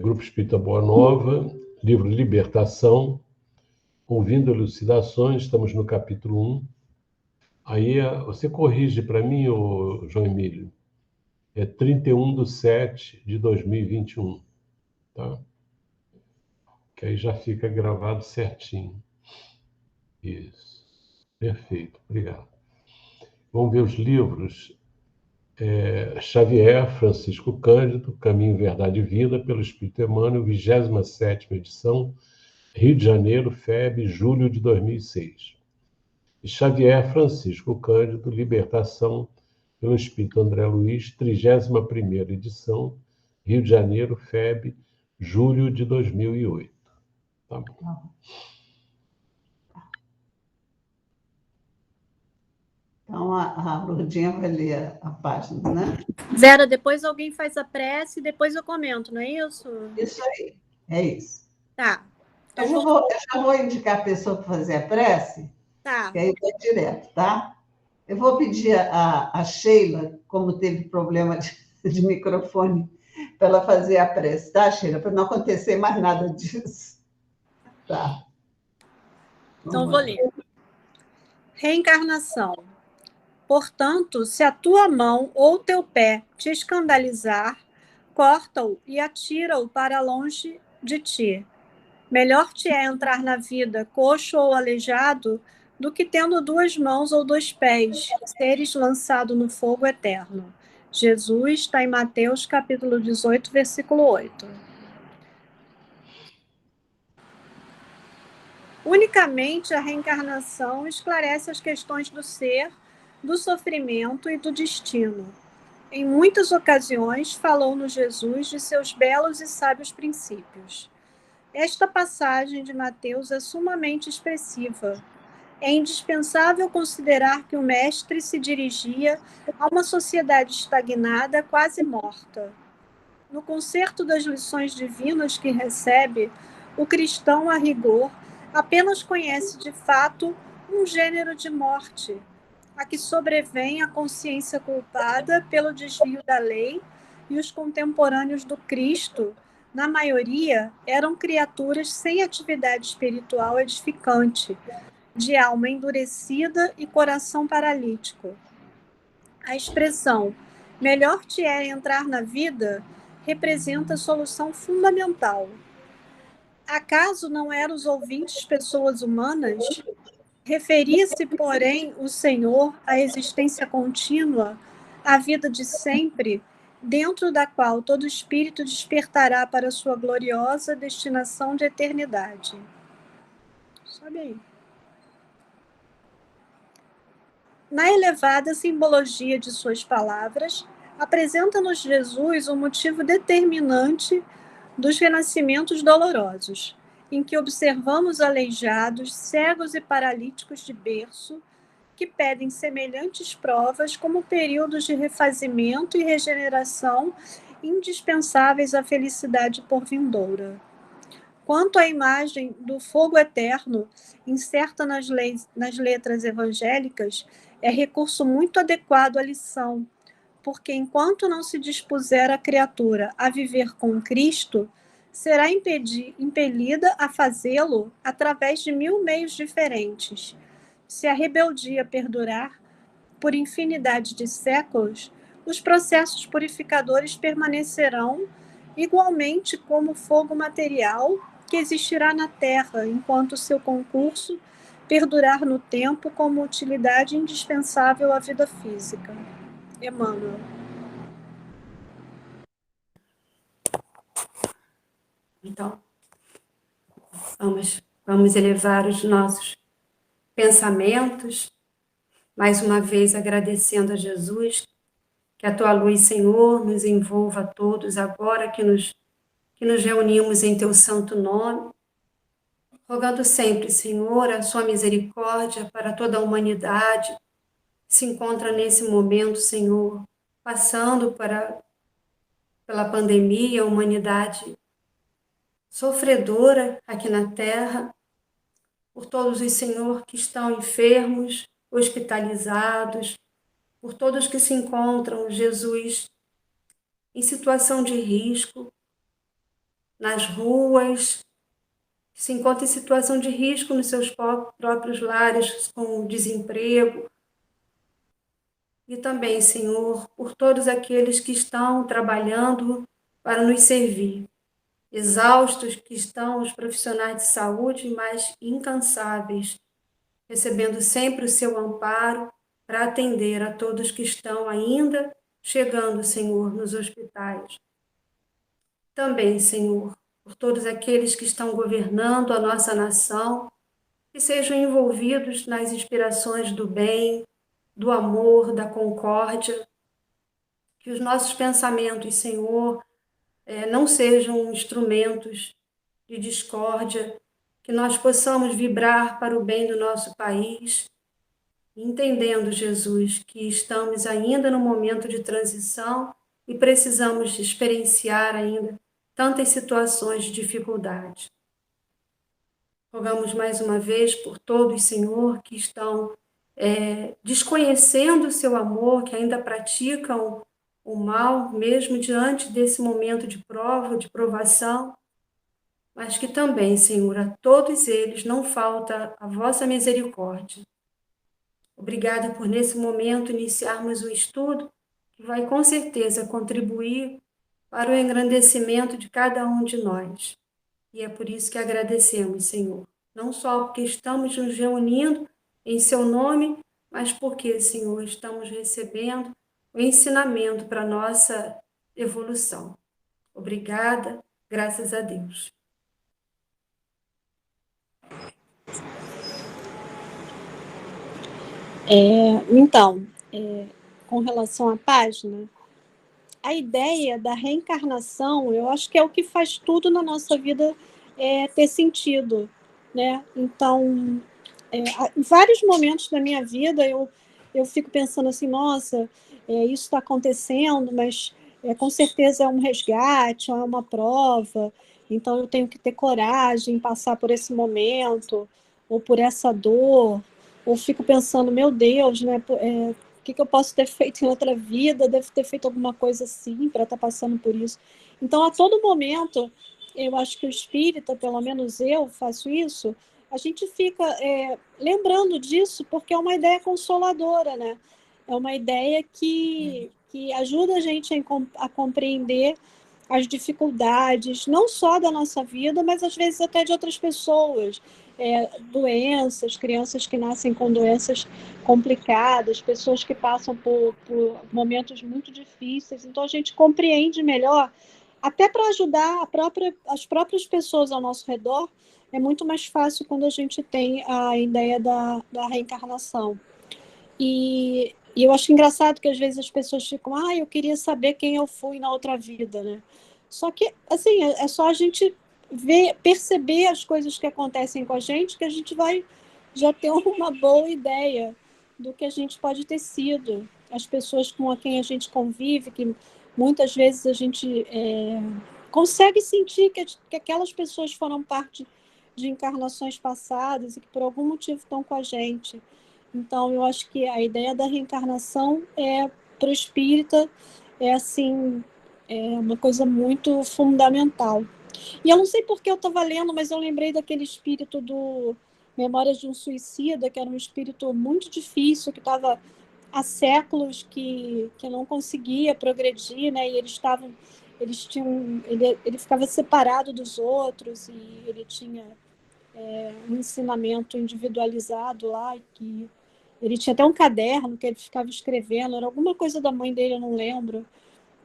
Grupo Espírita Boa Nova, livro Libertação, ouvindo elucidações, estamos no capítulo 1. Aí você corrige para mim, João Emílio, é 31/7/2021, tá? Que aí já fica gravado certinho. Isso, perfeito, obrigado. Vamos ver os livros. Xavier, Francisco Cândido, Caminho, Verdade e Vida, pelo Espírito Emmanuel, 27ª edição, Rio de Janeiro, FEB, julho de 2006. E Xavier, Francisco Cândido, Libertação, pelo Espírito André Luiz, 31ª edição, Rio de Janeiro, FEB, julho de 2008. Tá bom. Então, a Lourdinha vai ler a página, né? Vera, depois alguém faz a prece e depois eu comento, não é isso? Isso aí, é isso. Tá. Então, Eu já vou indicar a pessoa para fazer a prece, tá. que aí vai direto, tá? Eu vou pedir a Sheila, como teve problema de microfone, para ela fazer a prece, tá, Sheila? Para não acontecer mais nada disso. Tá. Então, vou ler. Reencarnação. Portanto, se a tua mão ou teu pé te escandalizar, corta-o e atira-o para longe de ti. Melhor te é entrar na vida coxo ou aleijado do que tendo 2 mãos ou 2 pés, seres lançado no fogo eterno. Jesus está em Mateus capítulo 18, versículo 8. Unicamente a reencarnação esclarece as questões do ser, do sofrimento e do destino. Em muitas ocasiões, falou-nos Jesus de seus belos e sábios princípios. Esta passagem de Mateus é sumamente expressiva. É indispensável considerar que o mestre se dirigia a uma sociedade estagnada, quase morta. No concerto das lições divinas que recebe, o cristão, a rigor, apenas conhece de fato um gênero de morte, a que sobrevém a consciência culpada pelo desvio da lei, e os contemporâneos do Cristo, na maioria, eram criaturas sem atividade espiritual edificante, de alma endurecida e coração paralítico. A expressão "melhor te é entrar na vida" representa a solução fundamental. Acaso não eram os ouvintes pessoas humanas? Referia-se, porém, o Senhor à existência contínua, à vida de sempre, dentro da qual todo espírito despertará para sua gloriosa destinação de eternidade. Sobe aí. Na elevada simbologia de suas palavras, apresenta-nos Jesus o motivo determinante dos renascimentos dolorosos, em que observamos aleijados, cegos e paralíticos de berço, que pedem semelhantes provas como períodos de refazimento e regeneração indispensáveis à felicidade por vindoura. Quanto à imagem do fogo eterno, incerta nas letras evangélicas, é recurso muito adequado à lição, porque enquanto não se dispuser a criatura a viver com Cristo, será impelida a fazê-lo através de 1000 meios diferentes. Se a rebeldia perdurar por infinidade de séculos, os processos purificadores permanecerão igualmente como fogo material que existirá na Terra, enquanto seu concurso perdurar no tempo como utilidade indispensável à vida física. Emmanuel. Então, vamos elevar os nossos pensamentos, mais uma vez agradecendo a Jesus, que a tua luz, Senhor, nos envolva a todos agora que nos reunimos em teu santo nome, rogando sempre, Senhor, a sua misericórdia para toda a humanidade que se encontra nesse momento, Senhor, passando pela pandemia, a humanidade sofredora aqui na Terra, por todos os, Senhor, que estão enfermos, hospitalizados, por todos que se encontram, Jesus, em situação de risco, nas ruas, que se encontram em situação de risco nos seus próprios lares, com desemprego. E também, Senhor, por todos aqueles que estão trabalhando para nos servir. Exaustos que estão os profissionais de saúde, mas incansáveis, recebendo sempre o seu amparo para atender a todos que estão ainda chegando, Senhor, nos hospitais. Também, Senhor, por todos aqueles que estão governando a nossa nação, que sejam envolvidos nas inspirações do bem, do amor, da concórdia, que os nossos pensamentos, Senhor, não sejam instrumentos de discórdia, que nós possamos vibrar para o bem do nosso país, entendendo, Jesus, que estamos ainda no momento de transição e precisamos experienciar ainda tantas situações de dificuldade. Rogamos mais uma vez por todos, Senhor, que estão desconhecendo o seu amor, que ainda praticam o mal, mesmo diante desse momento de prova, de provação, mas que também, Senhor, a todos eles não falta a vossa misericórdia. Obrigada por, nesse momento, iniciarmos um estudo que vai, com certeza, contribuir para o engrandecimento de cada um de nós. E é por isso que agradecemos, Senhor. Não só porque estamos nos reunindo em seu nome, mas porque, Senhor, estamos recebendo o ensinamento para a nossa evolução. Obrigada, graças a Deus. Então, com relação à página, a ideia da reencarnação, eu acho que é o que faz tudo na nossa vida ter sentido, né? Então, em vários momentos da minha vida, eu fico pensando assim, nossa, isso está acontecendo, mas com certeza é um resgate, é uma prova, então eu tenho que ter coragem em passar por esse momento, ou por essa dor, ou fico pensando, meu Deus, né, o que eu posso ter feito em outra vida? Devo ter feito alguma coisa assim para estar passando por isso. Então, a todo momento, eu acho que o espírita, pelo menos eu faço isso, a gente fica lembrando disso porque é uma ideia consoladora, né? É uma ideia que ajuda a gente a compreender as dificuldades, não só da nossa vida, mas às vezes até de outras pessoas. Doenças, crianças que nascem com doenças complicadas, pessoas que passam por momentos muito difíceis. Então, a gente compreende melhor, até para ajudar as próprias pessoas ao nosso redor, é muito mais fácil quando a gente tem a ideia da reencarnação. E eu acho engraçado que às vezes as pessoas ficam, eu queria saber quem eu fui na outra vida, né? Só que, assim, é só a gente perceber as coisas que acontecem com a gente, que a gente vai já ter uma boa ideia do que a gente pode ter sido. As pessoas com quem a gente convive, que muitas vezes a gente consegue sentir que aquelas pessoas foram parte de encarnações passadas e que por algum motivo estão com a gente. Então, eu acho que a ideia da reencarnação para o espírita, assim, uma coisa muito fundamental. E eu não sei por que eu estava lendo, mas eu lembrei daquele espírito do Memórias de um Suicida, que era um espírito muito difícil, que estava há séculos que não conseguia progredir, né? E ele ficava separado dos outros e ele tinha um ensinamento individualizado lá, que ele tinha até um caderno que ele ficava escrevendo, era alguma coisa da mãe dele, eu não lembro.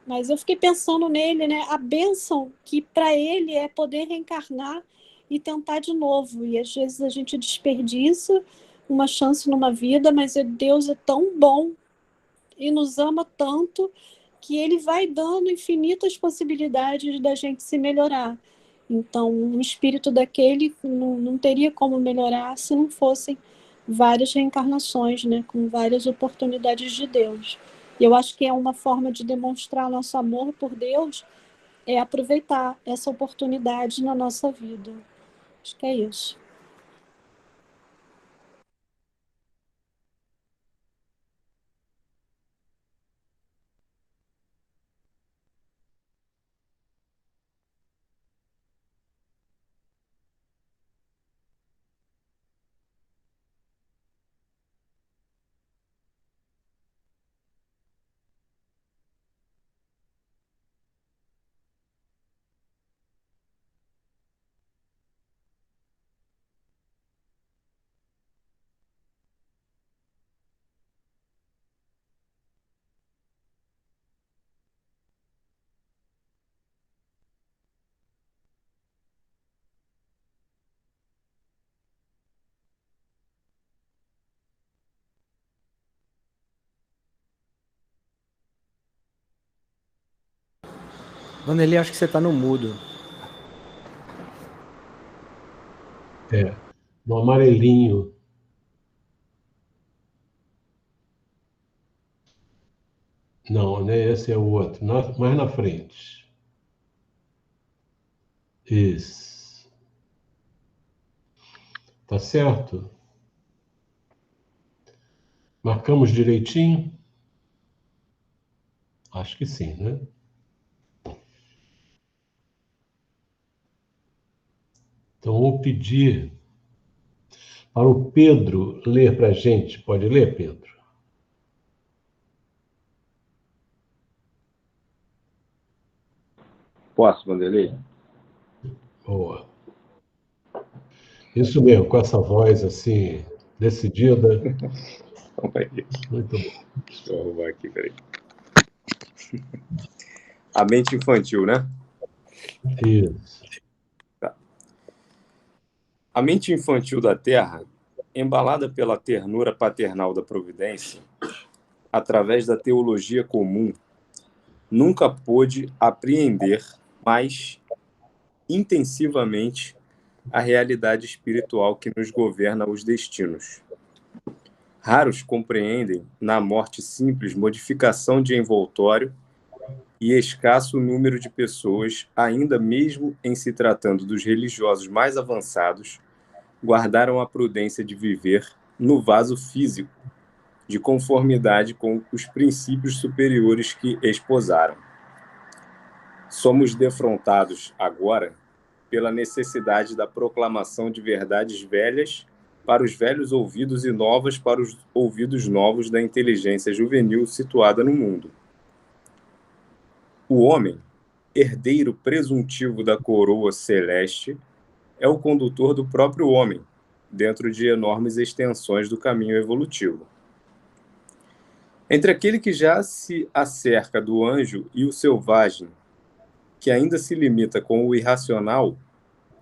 Mas eu fiquei pensando nele, né? A bênção que para ele é poder reencarnar e tentar de novo. E às vezes a gente desperdiça uma chance numa vida, mas Deus é tão bom e nos ama tanto que ele vai dando infinitas possibilidades da gente se melhorar. Então, um espírito daquele não teria como melhorar se não fossem várias reencarnações, né, com várias oportunidades de Deus. E eu acho que é uma forma de demonstrar nosso amor por Deus, é aproveitar essa oportunidade na nossa vida. Acho que é isso. Vanderlei, acho que você está no mudo. No amarelinho. Não, né? Esse é o outro. Mais na frente. Isso. Tá certo? Marcamos direitinho? Acho que sim, né? Então, vou pedir para o Pedro ler para a gente. Pode ler, Pedro? Posso, Vanderlei? Boa. Isso mesmo, com essa voz assim, decidida. Muito bom. Deixa eu arrumar aqui, peraí. A mente infantil, né? Isso. Tá. A mente infantil da Terra, embalada pela ternura paternal da providência, através da teologia comum, nunca pôde apreender mais intensivamente a realidade espiritual que nos governa os destinos. Raros compreendem, na morte simples, modificação de envoltório e escasso número de pessoas, ainda mesmo em se tratando dos religiosos mais avançados, guardaram a prudência de viver no vaso físico, de conformidade com os princípios superiores que esposaram. Somos defrontados, agora, pela necessidade da proclamação de verdades velhas para os velhos ouvidos e novas para os ouvidos novos da inteligência juvenil situada no mundo. O homem, herdeiro presuntivo da coroa celeste, é o condutor do próprio homem, dentro de enormes extensões do caminho evolutivo. Entre aquele que já se acerca do anjo e o selvagem, que ainda se limita com o irracional,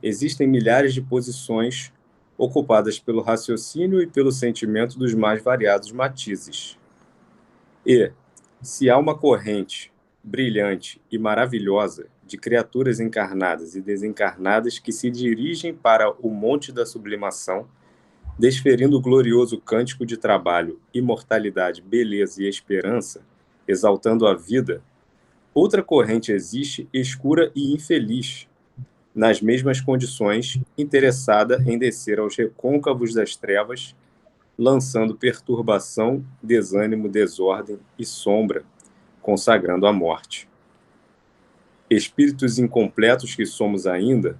existem milhares de posições ocupadas pelo raciocínio e pelo sentimento dos mais variados matizes. E, se há uma corrente brilhante e maravilhosa de criaturas encarnadas e desencarnadas que se dirigem para o monte da sublimação, desferindo o glorioso cântico de trabalho, imortalidade, beleza e esperança, exaltando a vida, outra corrente existe, escura e infeliz, nas mesmas condições, interessada em descer aos recôncavos das trevas, lançando perturbação, desânimo, desordem e sombra, consagrando a morte. Espíritos incompletos que somos ainda,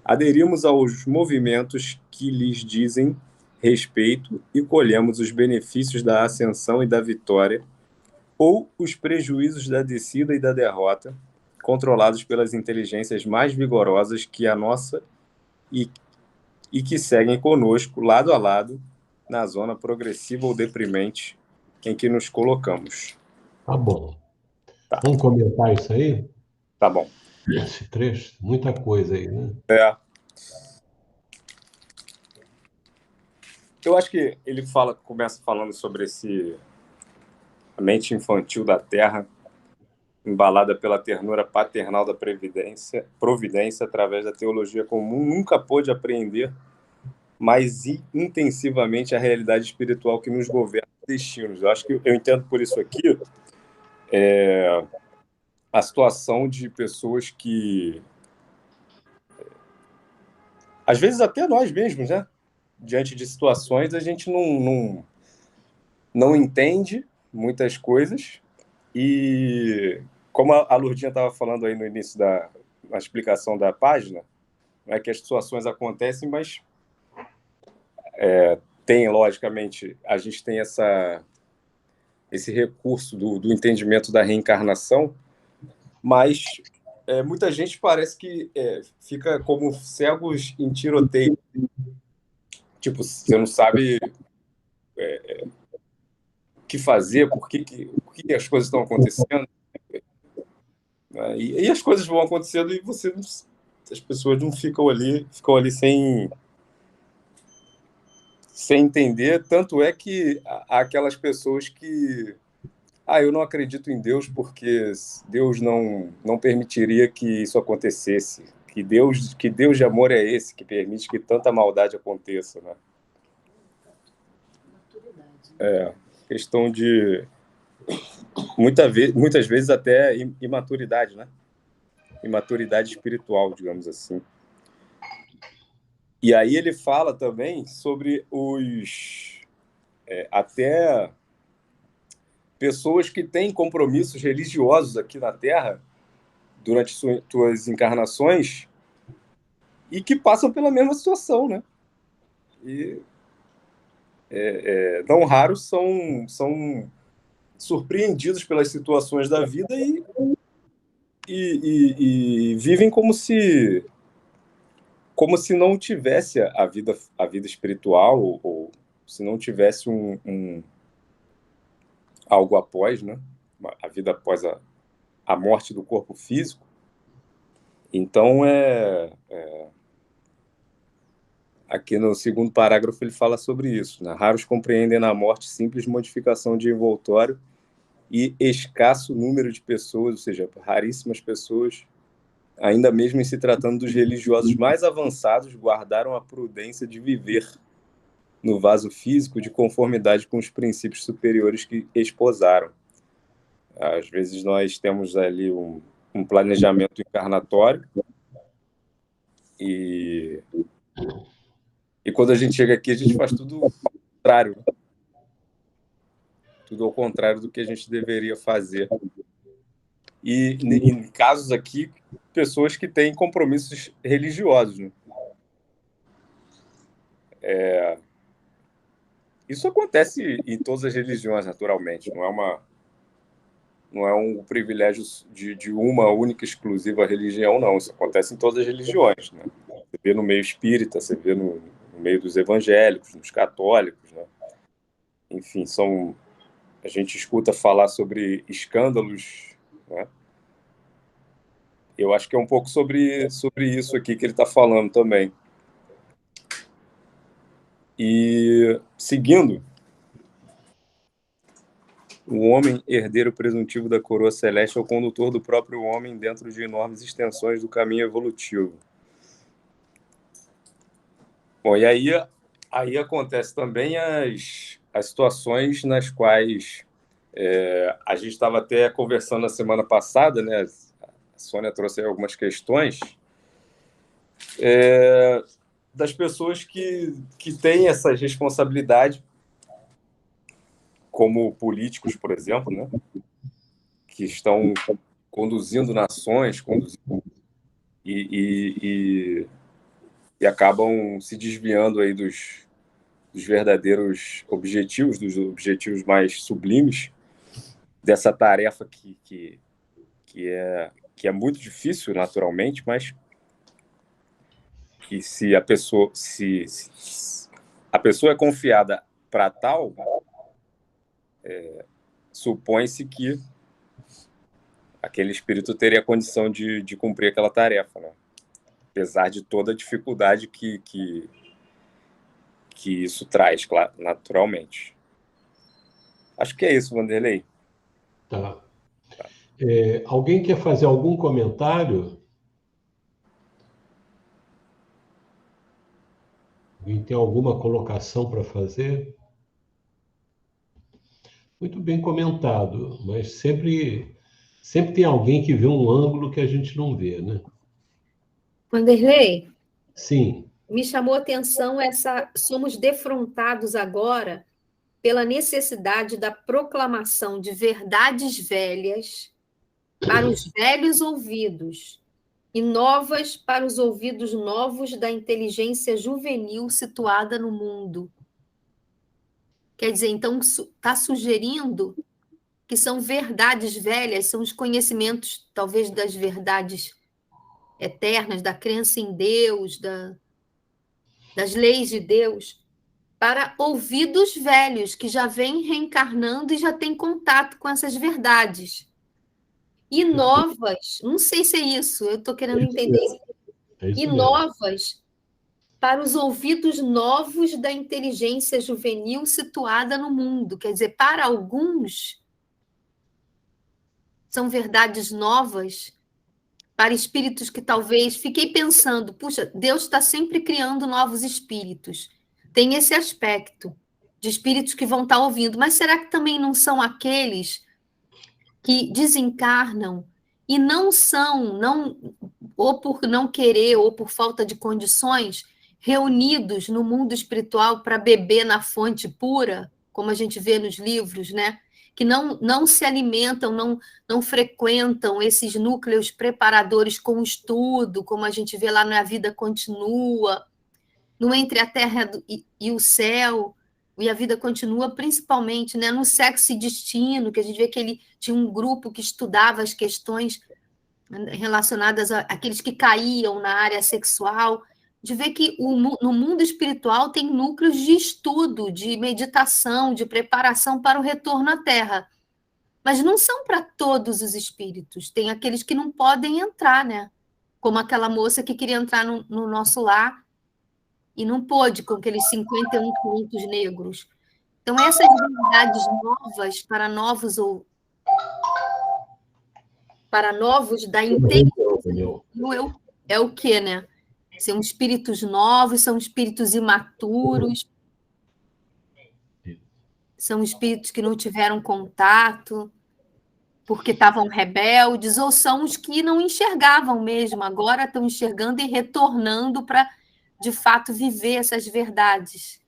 aderimos aos movimentos que lhes dizem respeito e colhemos os benefícios da ascensão e da vitória, ou os prejuízos da descida e da derrota, controlados pelas inteligências mais vigorosas que a nossa e que seguem conosco, lado a lado, na zona progressiva ou deprimente em que nos colocamos. Tá bom. Vamos comentar isso aí? Tá bom. Esse trecho, muita coisa aí, né? Eu acho que ele começa falando sobre a mente infantil da Terra, embalada pela ternura paternal da providência através da teologia comum, nunca pôde apreender mais intensivamente a realidade espiritual que nos governa os destinos. Eu acho que eu entendo por isso aqui a situação de pessoas que, às vezes até nós mesmos, né? Diante de situações, a gente não entende muitas coisas e, como a Lourdinha estava falando aí no início na explicação da página, é que as situações acontecem, mas logicamente, a gente tem esse recurso do entendimento da reencarnação, mas muita gente parece que fica como cegos em tiroteio. Tipo, você não sabe o que fazer, por que as coisas estão acontecendo. E as coisas vão acontecendo e as pessoas não ficam ali sem entender. Tanto é que há aquelas pessoas que eu não acredito em Deus porque Deus não permitiria que isso acontecesse. Que Deus de amor é esse que permite que tanta maldade aconteça, né? Questão de muitas vezes até imaturidade, né? Imaturidade espiritual, digamos assim. E aí ele fala também sobre até pessoas que têm compromissos religiosos aqui na Terra durante suas encarnações e que passam pela mesma situação, né? E não raros são surpreendidos pelas situações da vida e vivem como se não tivesse a vida espiritual ou se não tivesse algo após, né? A vida após a morte do corpo físico. Então, aqui no segundo parágrafo ele fala sobre isso, né? Raros compreendem na morte simples modificação de envoltório e escasso número de pessoas, ou seja, raríssimas pessoas, ainda mesmo em se tratando dos religiosos mais avançados, guardaram a prudência de viver no vaso físico de conformidade com os princípios superiores que esposaram. Às vezes nós temos ali um planejamento encarnatório e quando a gente chega aqui, a gente faz tudo ao contrário. Tudo ao contrário do que a gente deveria fazer. E, em casos aqui, pessoas que têm compromissos religiosos, né? Isso acontece em todas as religiões, naturalmente. Não é um privilégio de uma única, exclusiva religião, não. Isso acontece em todas as religiões, né? Você vê no meio espírita, você vê no meio dos evangélicos, nos católicos, né? Enfim, a gente escuta falar sobre escândalos, né? Eu acho que é um pouco sobre isso aqui que ele está falando também. E, seguindo, o homem, herdeiro presuntivo da coroa celeste, é o condutor do próprio homem dentro de enormes extensões do caminho evolutivo. Bom, e aí acontece também as situações nas quais a gente estava até conversando na semana passada, né? A Sônia trouxe aí algumas questões das pessoas que têm essa responsabilidade, como políticos, por exemplo, né? Que estão conduzindo nações, e acabam se desviando aí dos verdadeiros objetivos, dos objetivos mais sublimes dessa tarefa que é muito difícil, naturalmente, mas que se a pessoa é confiada para tal, supõe-se que aquele espírito teria a condição de cumprir aquela tarefa, né? Apesar de toda a dificuldade que isso traz, claro, naturalmente. Acho que é isso, Vanderlei. Tá. Alguém quer fazer algum comentário? Alguém tem alguma colocação para fazer? Muito bem comentado, mas sempre tem alguém que vê um ângulo que a gente não vê, né? Vanderlei, Sim. me chamou a atenção somos defrontados agora pela necessidade da proclamação de verdades velhas para os velhos ouvidos e novas para os ouvidos novos da inteligência juvenil situada no mundo. Quer dizer, então, está sugerindo que são verdades velhas, são os conhecimentos, talvez, das verdades eternas, da crença em Deus, das leis de Deus, para ouvidos velhos, que já vêm reencarnando e já têm contato com essas verdades. E novas, não sei se é isso, eu estou querendo entender. E novas para os ouvidos novos da inteligência juvenil situada no mundo. Quer dizer, para alguns, são verdades novas para espíritos que talvez... Fiquei pensando, puxa, Deus está sempre criando novos espíritos. Tem esse aspecto de espíritos que vão estar ouvindo, mas será que também não são aqueles que desencarnam e não são, ou por não querer, ou por falta de condições, reunidos no mundo espiritual para beber na fonte pura, como a gente vê nos livros, né? Que não se alimentam, não frequentam esses núcleos preparadores com estudo, como a gente vê lá na Vida Continua, no Entre a Terra e o Céu, e a Vida Continua, principalmente, né, no Sexo e Destino, que a gente vê que ele tinha um grupo que estudava as questões relacionadas àqueles que caíam na área sexual, de ver que no mundo espiritual tem núcleos de estudo, de meditação, de preparação para o retorno à Terra. Mas não são para todos os espíritos. Tem aqueles que não podem entrar, né? Como aquela moça que queria entrar no nosso lar e não pôde, com aqueles 51 pontos negros. Então, essas verdades novas para novos da inteligência é o quê, né? São espíritos novos, são espíritos imaturos, são espíritos que não tiveram contato porque estavam rebeldes, ou são os que não enxergavam mesmo, agora estão enxergando e retornando para, de fato, viver essas verdades.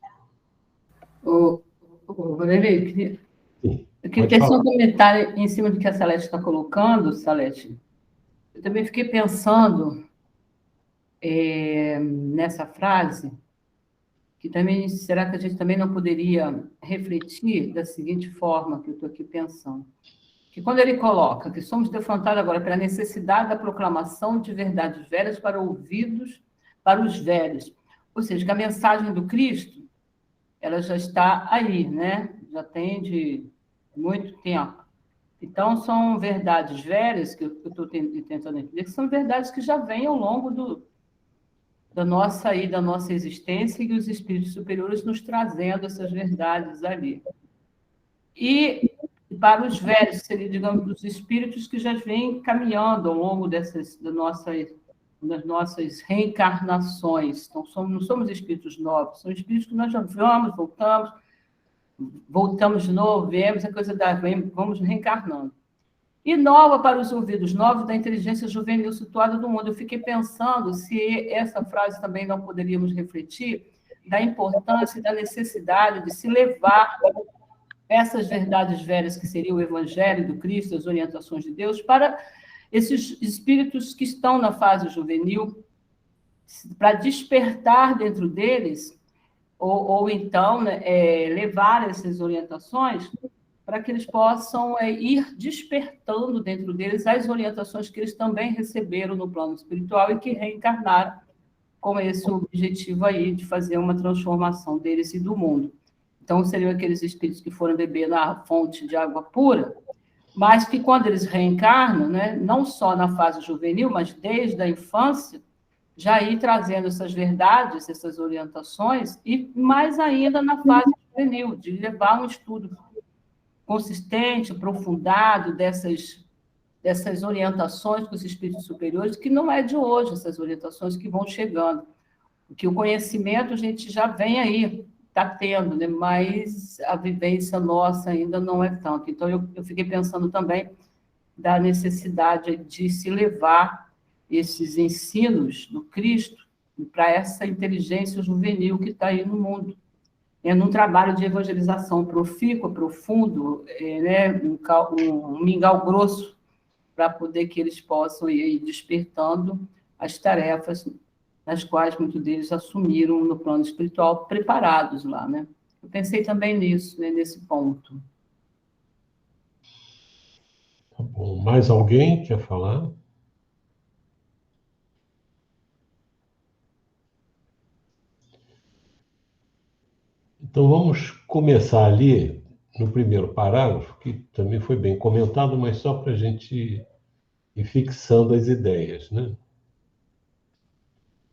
Valeria, eu queria ter um comentário em cima do que a Salete está colocando, Salete. Eu também fiquei pensando nessa frase, que também, será que a gente também não poderia refletir da seguinte forma, que eu estou aqui pensando? Que quando ele coloca que somos defrontados agora pela necessidade da proclamação de verdades velhas para ouvidos, para os velhos. Ou seja, que a mensagem do Cristo, ela já está aí, né? Já tem de muito tempo. Então, são verdades velhas, que eu estou tentando entender, que são verdades que já vêm ao longo da nossa existência, e os espíritos superiores nos trazendo essas verdades ali. E para os velhos, seria, digamos, os espíritos que já vêm caminhando ao longo das nossas reencarnações. Então, não somos espíritos novos, são espíritos que nós já vamos, voltamos de novo, vemos a coisa vamos reencarnando. E nova para os ouvidos, novos da inteligência juvenil situada no mundo. Eu fiquei pensando se essa frase também não poderíamos refletir da importância e da necessidade de se levar essas verdades velhas, que seria o Evangelho do Cristo, as orientações de Deus, para esses espíritos que estão na fase juvenil, para despertar dentro deles, ou então, né, levar essas orientações para que eles possam ir despertando dentro deles as orientações que eles também receberam no plano espiritual e que reencarnaram com esse objetivo aí de fazer uma transformação deles e do mundo. Então, seriam aqueles espíritos que foram beber na fonte de água pura, mas que, quando eles reencarnam, né, não só na fase juvenil, mas desde a infância, já ir trazendo essas verdades, essas orientações, e mais ainda na fase juvenil, de levar um estudo consistente, aprofundado dessas orientações com os espíritos superiores, que não é de hoje, essas orientações que vão chegando. Porque o conhecimento a gente já vem aí, está tendo, né? Mas a vivência nossa ainda não é tanto. Então, eu fiquei pensando também da necessidade de se levar esses ensinos do Cristo para essa inteligência juvenil que está aí no mundo. Num trabalho de evangelização profícuo, profundo, né? um mingau grosso, para poder que eles possam ir despertando as tarefas nas quais muitos deles assumiram no plano espiritual, preparados lá, né? Eu pensei também nisso, né, nesse ponto. Tá bom. Mais alguém quer falar? Então, vamos começar ali no primeiro parágrafo, que também foi bem comentado, mas só para a gente ir fixando as ideias, né?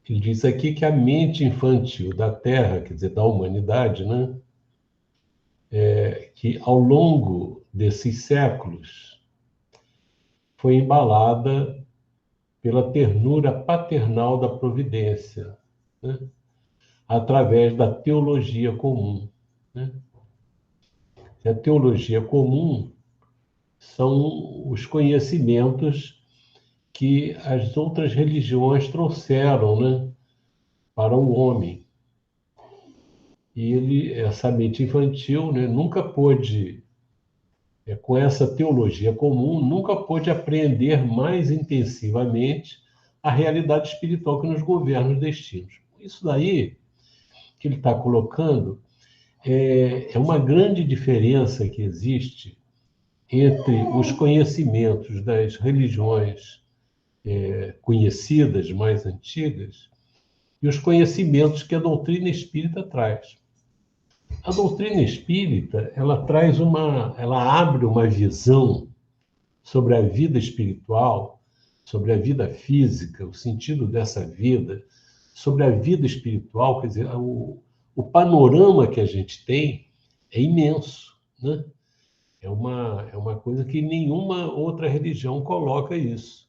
Ele diz aqui que a mente infantil da Terra, quer dizer, da humanidade, né? Que ao longo desses séculos foi embalada pela ternura paternal da providência, né? Através da teologia comum, né? A teologia comum são os conhecimentos que as outras religiões trouxeram, né, para o homem. E essa mente infantil, né, nunca pôde, com essa teologia comum, nunca pôde apreender mais intensivamente a realidade espiritual que nos governa os destinos. Isso daí que ele está colocando é uma grande diferença que existe entre os conhecimentos das religiões conhecidas, mais antigas, e os conhecimentos que a doutrina espírita traz. A doutrina espírita, ela abre uma visão sobre a vida espiritual, sobre a vida física, o sentido dessa vida, sobre a vida espiritual, quer dizer, o panorama que a gente tem é imenso, né? É uma coisa que nenhuma outra religião coloca isso.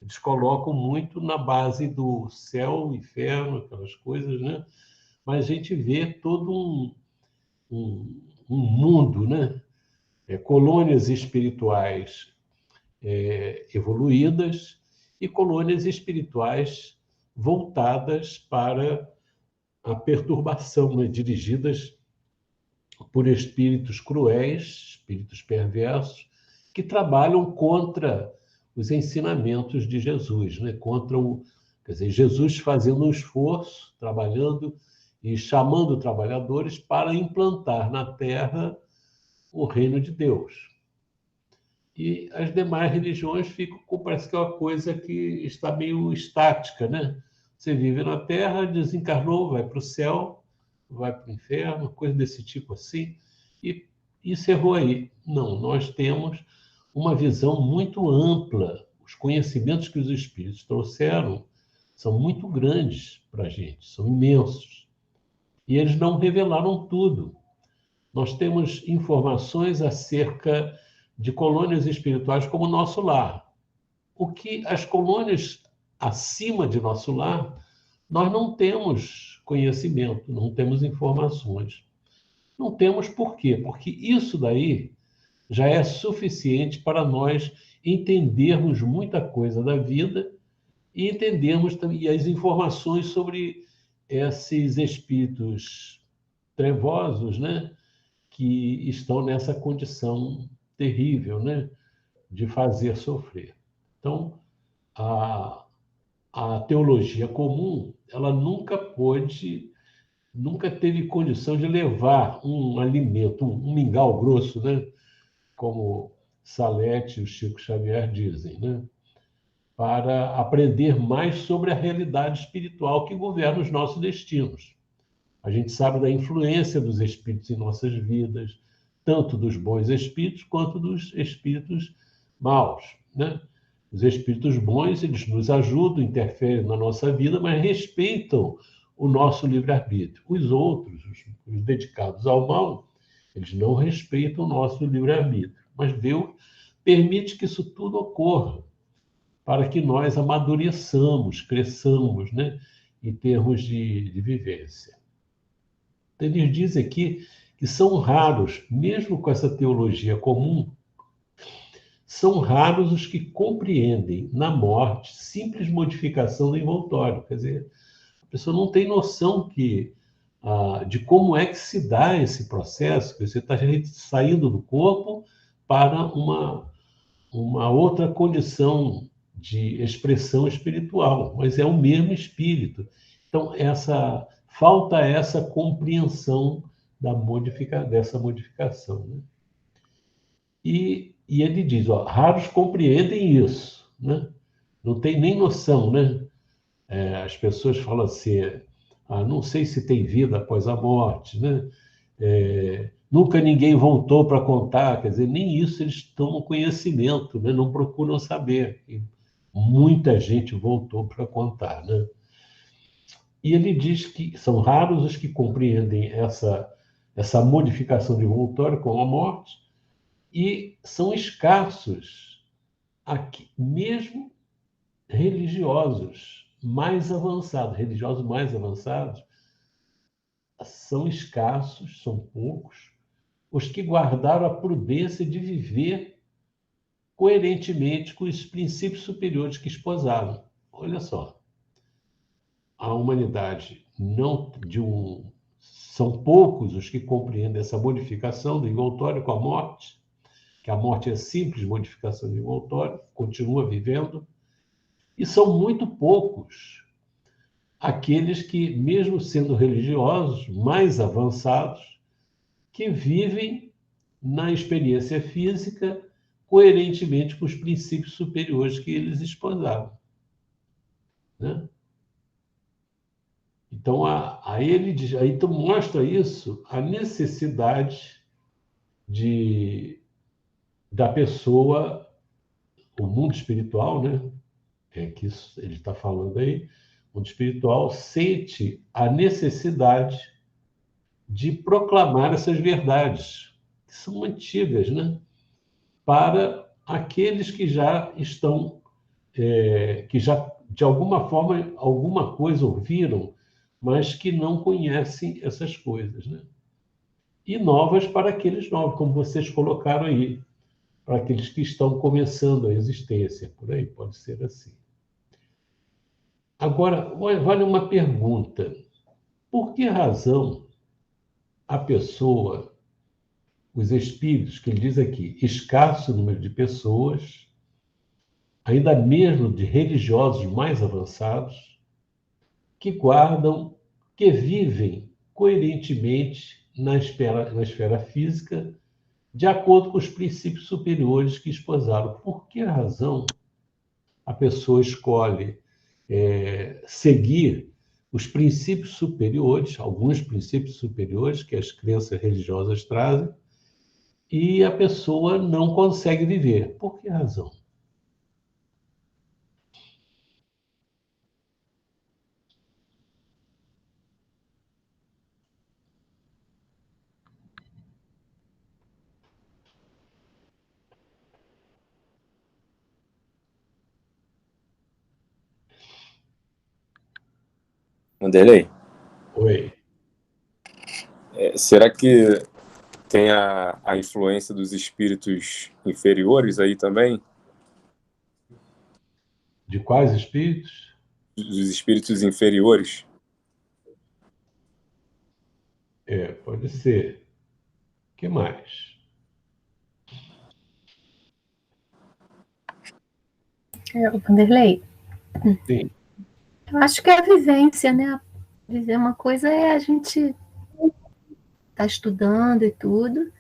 Eles colocam muito na base do céu, inferno, aquelas coisas, né? Mas a gente vê todo um mundo, né? Colônias espirituais evoluídas e colônias espirituais voltadas para a perturbação, né? Dirigidas por espíritos cruéis, espíritos perversos, que trabalham contra os ensinamentos de Jesus, né? Quer dizer, Jesus fazendo um esforço, trabalhando e chamando trabalhadores para implantar na Terra o reino de Deus. E as demais religiões parece que é uma coisa que está meio estática, né? Você vive na Terra, desencarnou, vai para o céu, vai para o inferno, coisa desse tipo assim, e encerrou aí. Não, nós temos uma visão muito ampla. Os conhecimentos que os espíritos trouxeram são muito grandes para a gente, são imensos. E eles não revelaram tudo. Nós temos informações acerca de colônias espirituais como nosso lar. O que as colônias acima de nosso lar, nós não temos conhecimento, não temos informações. Não temos por quê? Porque isso daí já é suficiente para nós entendermos muita coisa da vida e entendermos também as informações sobre esses espíritos trevosos, né, que estão nessa condição terrível, né, de fazer sofrer. Então, a teologia comum, ela nunca teve condição de levar um alimento, um mingau grosso, né, como Salete e o Chico Xavier dizem, né, para aprender mais sobre a realidade espiritual que governa os nossos destinos. A gente sabe da influência dos espíritos em nossas vidas, tanto dos bons espíritos quanto dos espíritos maus, né? Os espíritos bons, eles nos ajudam, interferem na nossa vida, mas respeitam o nosso livre-arbítrio. Os outros, os dedicados ao mal, eles não respeitam o nosso livre-arbítrio. Mas Deus permite que isso tudo ocorra para que nós amadureçamos, cresçamos, né, em termos de vivência. Então, eles dizem aqui que são raros, mesmo com essa teologia comum, são raros os que compreendem na morte simples modificação do envoltório. Quer dizer, a pessoa não tem noção de como é que se dá esse processo, que você está saindo do corpo para uma outra condição de expressão espiritual, mas é o mesmo espírito. Então, falta essa compreensão dessa modificação, né? E ele diz, raros compreendem isso, né? Não tem nem noção, né? As pessoas falam assim, não sei se tem vida após a morte, né? Nunca ninguém voltou para contar, quer dizer, nem isso eles tomam conhecimento, né? Não procuram saber. E muita gente voltou para contar, né? E ele diz que são raros os que compreendem essa modificação de envoltório com a morte, e são escassos aqui, mesmo religiosos mais avançados, são escassos, são poucos, os que guardaram a prudência de viver coerentemente com os princípios superiores que esposaram. Olha só, a humanidade são poucos os que compreendem essa modificação do envoltório com a morte, que a morte é simples modificação do envoltório, continua vivendo, e são muito poucos aqueles que, mesmo sendo religiosos, mais avançados, que vivem na experiência física coerentemente com os princípios superiores que eles esposaram, né? Então, então mostra isso, a necessidade da pessoa, o mundo espiritual, né? É que isso ele está falando aí, o mundo espiritual sente a necessidade de proclamar essas verdades, que são antigas, né? Para aqueles que já estão, que já, de alguma forma, alguma coisa ouviram, mas que não conhecem essas coisas, né? E novas para aqueles novos, como vocês colocaram aí, para aqueles que estão começando a existência, por aí, pode ser assim. Agora, vale uma pergunta. Por que razão a pessoa, os espíritos, que ele diz aqui, escasso número de pessoas, ainda mesmo de religiosos mais avançados, que vivem coerentemente na esfera física, de acordo com os princípios superiores que esposaram? Por que razão a pessoa escolhe seguir os princípios superiores, alguns princípios superiores que as crenças religiosas trazem, e a pessoa não consegue viver? Por que razão? Vanderlei, Oi. será que tem a influência dos espíritos inferiores aí também? De quais espíritos? Dos espíritos inferiores? Pode ser. O que mais? Vanderlei, Sim. eu acho que é a vivência, né? Viver uma coisa é a gente tá estudando e tudo,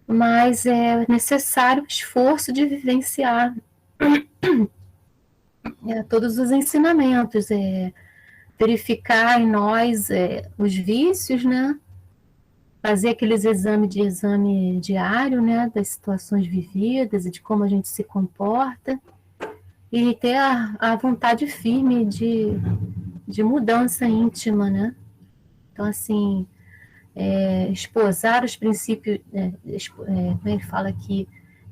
mas é necessário o esforço de vivenciar todos os ensinamentos, verificar em nós os vícios, né? Fazer aqueles exame diário, né? Das situações vividas e de como a gente se comporta, e ter a vontade firme de mudança íntima, né? Então, assim, esposar os princípios, como ele fala aqui,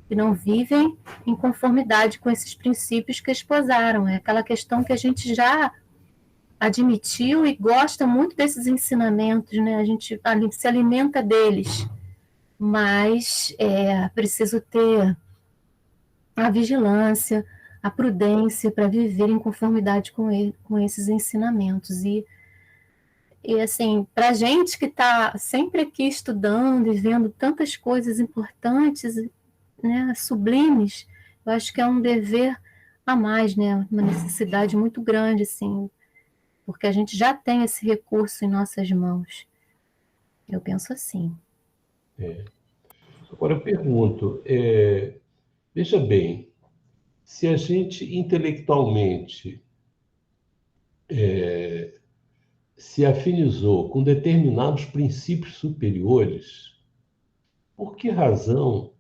que não vivem em conformidade com esses princípios que esposaram. É aquela questão que a gente já admitiu e gosta muito desses ensinamentos, né? A gente se alimenta deles, mas preciso ter a vigilância, a prudência para viver em conformidade com esses ensinamentos. E assim, para a gente que está sempre aqui estudando e vendo tantas coisas importantes, né, sublimes, eu acho que é um dever a mais, né, uma necessidade muito grande, assim, porque a gente já tem esse recurso em nossas mãos. Eu penso assim. Agora eu pergunto, veja bem, se a gente intelectualmente se afinizou com determinados princípios superiores, por que razão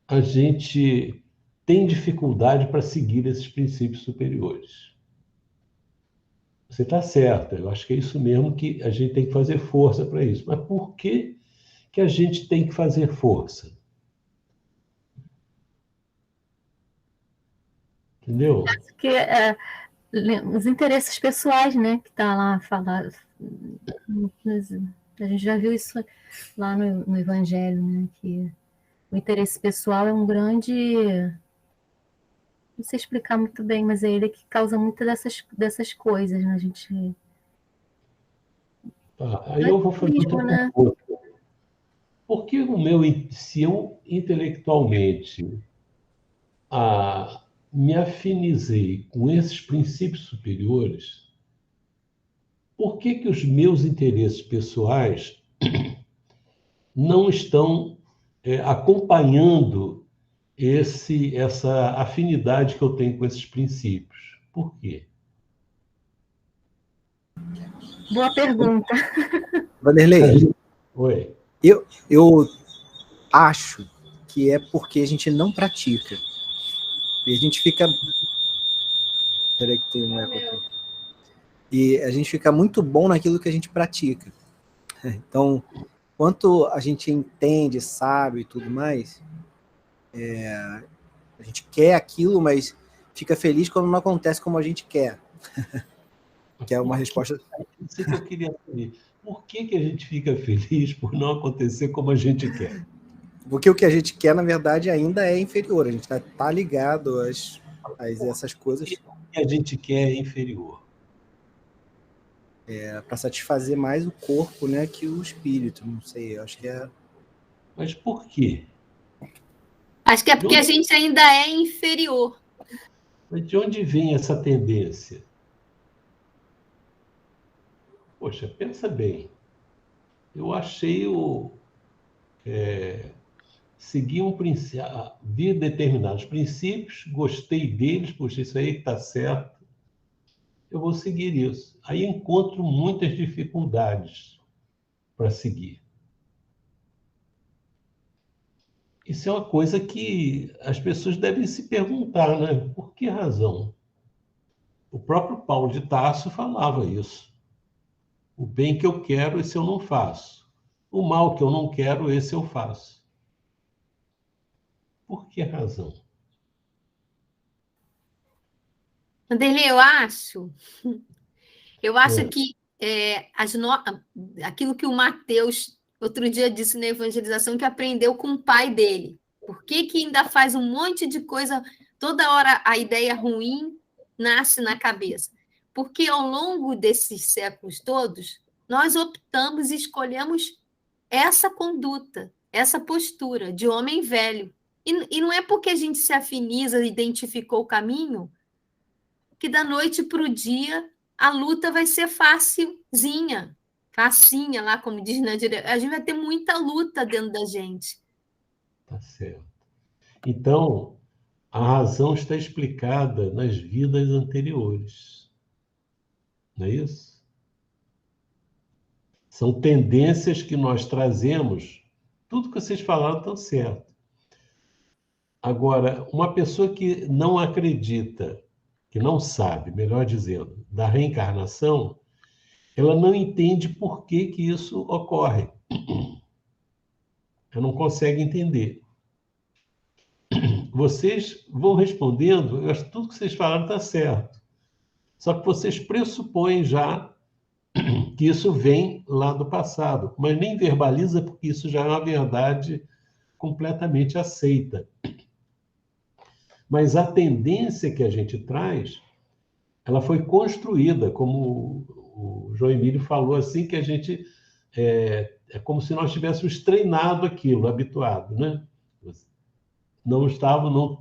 a gente tem dificuldade para seguir esses princípios superiores? Você está certo, eu acho que é isso mesmo, que a gente tem que fazer força para isso. Mas por que a gente tem que fazer força? Entendeu? Porque os interesses pessoais, né, que está lá falado. A gente já viu isso lá no Evangelho, né, que o interesse pessoal é um grande... Não sei explicar muito bem, mas é ele que causa muitas dessas coisas, né? A gente... Aí eu vou fazer outra né? pergunta. Por que se eu intelectualmente me afinizei com esses princípios superiores, por que os meus interesses pessoais não estão acompanhando essa afinidade que eu tenho com esses princípios? Por quê? Boa pergunta. Vanderlei, Oi. eu acho que é porque a gente não pratica. E a gente fica... Peraí que tem um eco aqui. E a gente fica muito bom naquilo que a gente pratica. Então, quanto a gente entende, sabe e tudo mais, a gente quer aquilo, mas fica feliz quando não acontece como a gente quer. Que é uma resposta... Isso que eu queria saber. Por que a gente fica feliz por não acontecer como a gente quer? Porque o que a gente quer, na verdade, ainda é inferior. A gente está ligado a essas coisas. O que a gente quer é inferior. Para satisfazer mais o corpo, né, que o espírito. Não sei, eu acho que é... Mas por quê? Acho que é porque a gente ainda é inferior. Mas de onde vem essa tendência? Poxa, pensa bem. Eu achei segui vi determinados princípios, gostei deles, poxa, isso aí está certo, eu vou seguir isso. Aí encontro muitas dificuldades para seguir. Isso é uma coisa que as pessoas devem se perguntar, né? Por que razão? O próprio Paulo de Tarso falava isso. O bem que eu quero, esse eu não faço. O mal que eu não quero, esse eu faço. Por que razão? Vanderlei, eu acho que aquilo que o Mateus outro dia disse na evangelização, que aprendeu com o pai dele. Por que ainda faz um monte de coisa, toda hora a ideia ruim nasce na cabeça? Porque ao longo desses séculos todos, nós optamos e escolhemos essa conduta, essa postura de homem velho. E não é porque a gente se afiniza, identificou o caminho, que da noite para o dia a luta vai ser facinha lá, como diz na direita. A gente vai ter muita luta dentro da gente. Tá certo. Então, a razão está explicada nas vidas anteriores. Não é isso? São tendências que nós trazemos. Tudo que vocês falaram está certo. Agora, uma pessoa que não acredita, que não sabe, melhor dizendo, da reencarnação, ela não entende por que isso ocorre. Ela não consegue entender. Vocês vão respondendo, eu acho que tudo que vocês falaram está certo. Só que vocês pressupõem já que isso vem lá do passado, mas nem verbaliza porque isso já é uma verdade completamente aceita. Mas a tendência que a gente traz, ela foi construída, como o João Emílio falou, assim, que a gente... É como se nós tivéssemos treinado aquilo, habituado, né? Não estavam...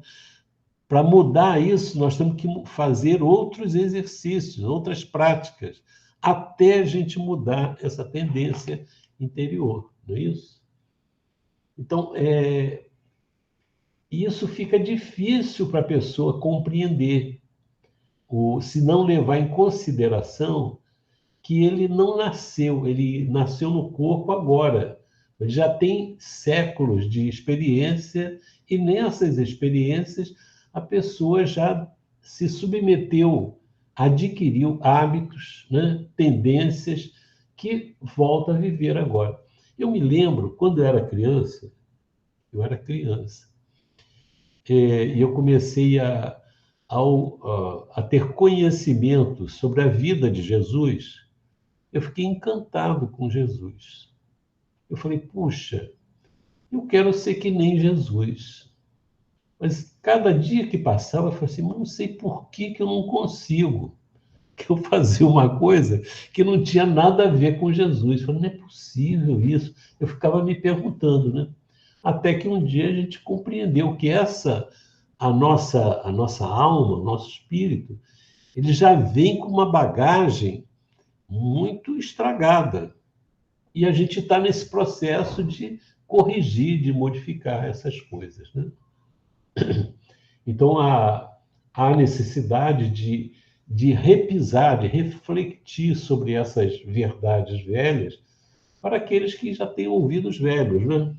Para mudar isso, nós temos que fazer outros exercícios, outras práticas, até a gente mudar essa tendência interior, não é isso? Então, isso fica difícil para a pessoa compreender, se não levar em consideração que ele não nasceu, ele nasceu no corpo agora. Ele já tem séculos de experiência e nessas experiências a pessoa já se submeteu, adquiriu hábitos, né, tendências que volta a viver agora. Eu me lembro, quando eu era criança, e eu comecei a a ter conhecimento sobre a vida de Jesus, eu fiquei encantado com Jesus. Eu falei, puxa, eu quero ser que nem Jesus. Mas cada dia que passava, eu falei assim, não sei por que eu não consigo. Que eu fazia uma coisa que não tinha nada a ver com Jesus. Eu falei, não é possível isso. Eu ficava me perguntando, né? Até que um dia a gente compreendeu que a nossa alma, o nosso espírito, ele já vem com uma bagagem muito estragada. E a gente está nesse processo de corrigir, de modificar essas coisas, né? Então, há necessidade de repisar, de refletir sobre essas verdades velhas para aqueles que já têm ouvidos velhos, né?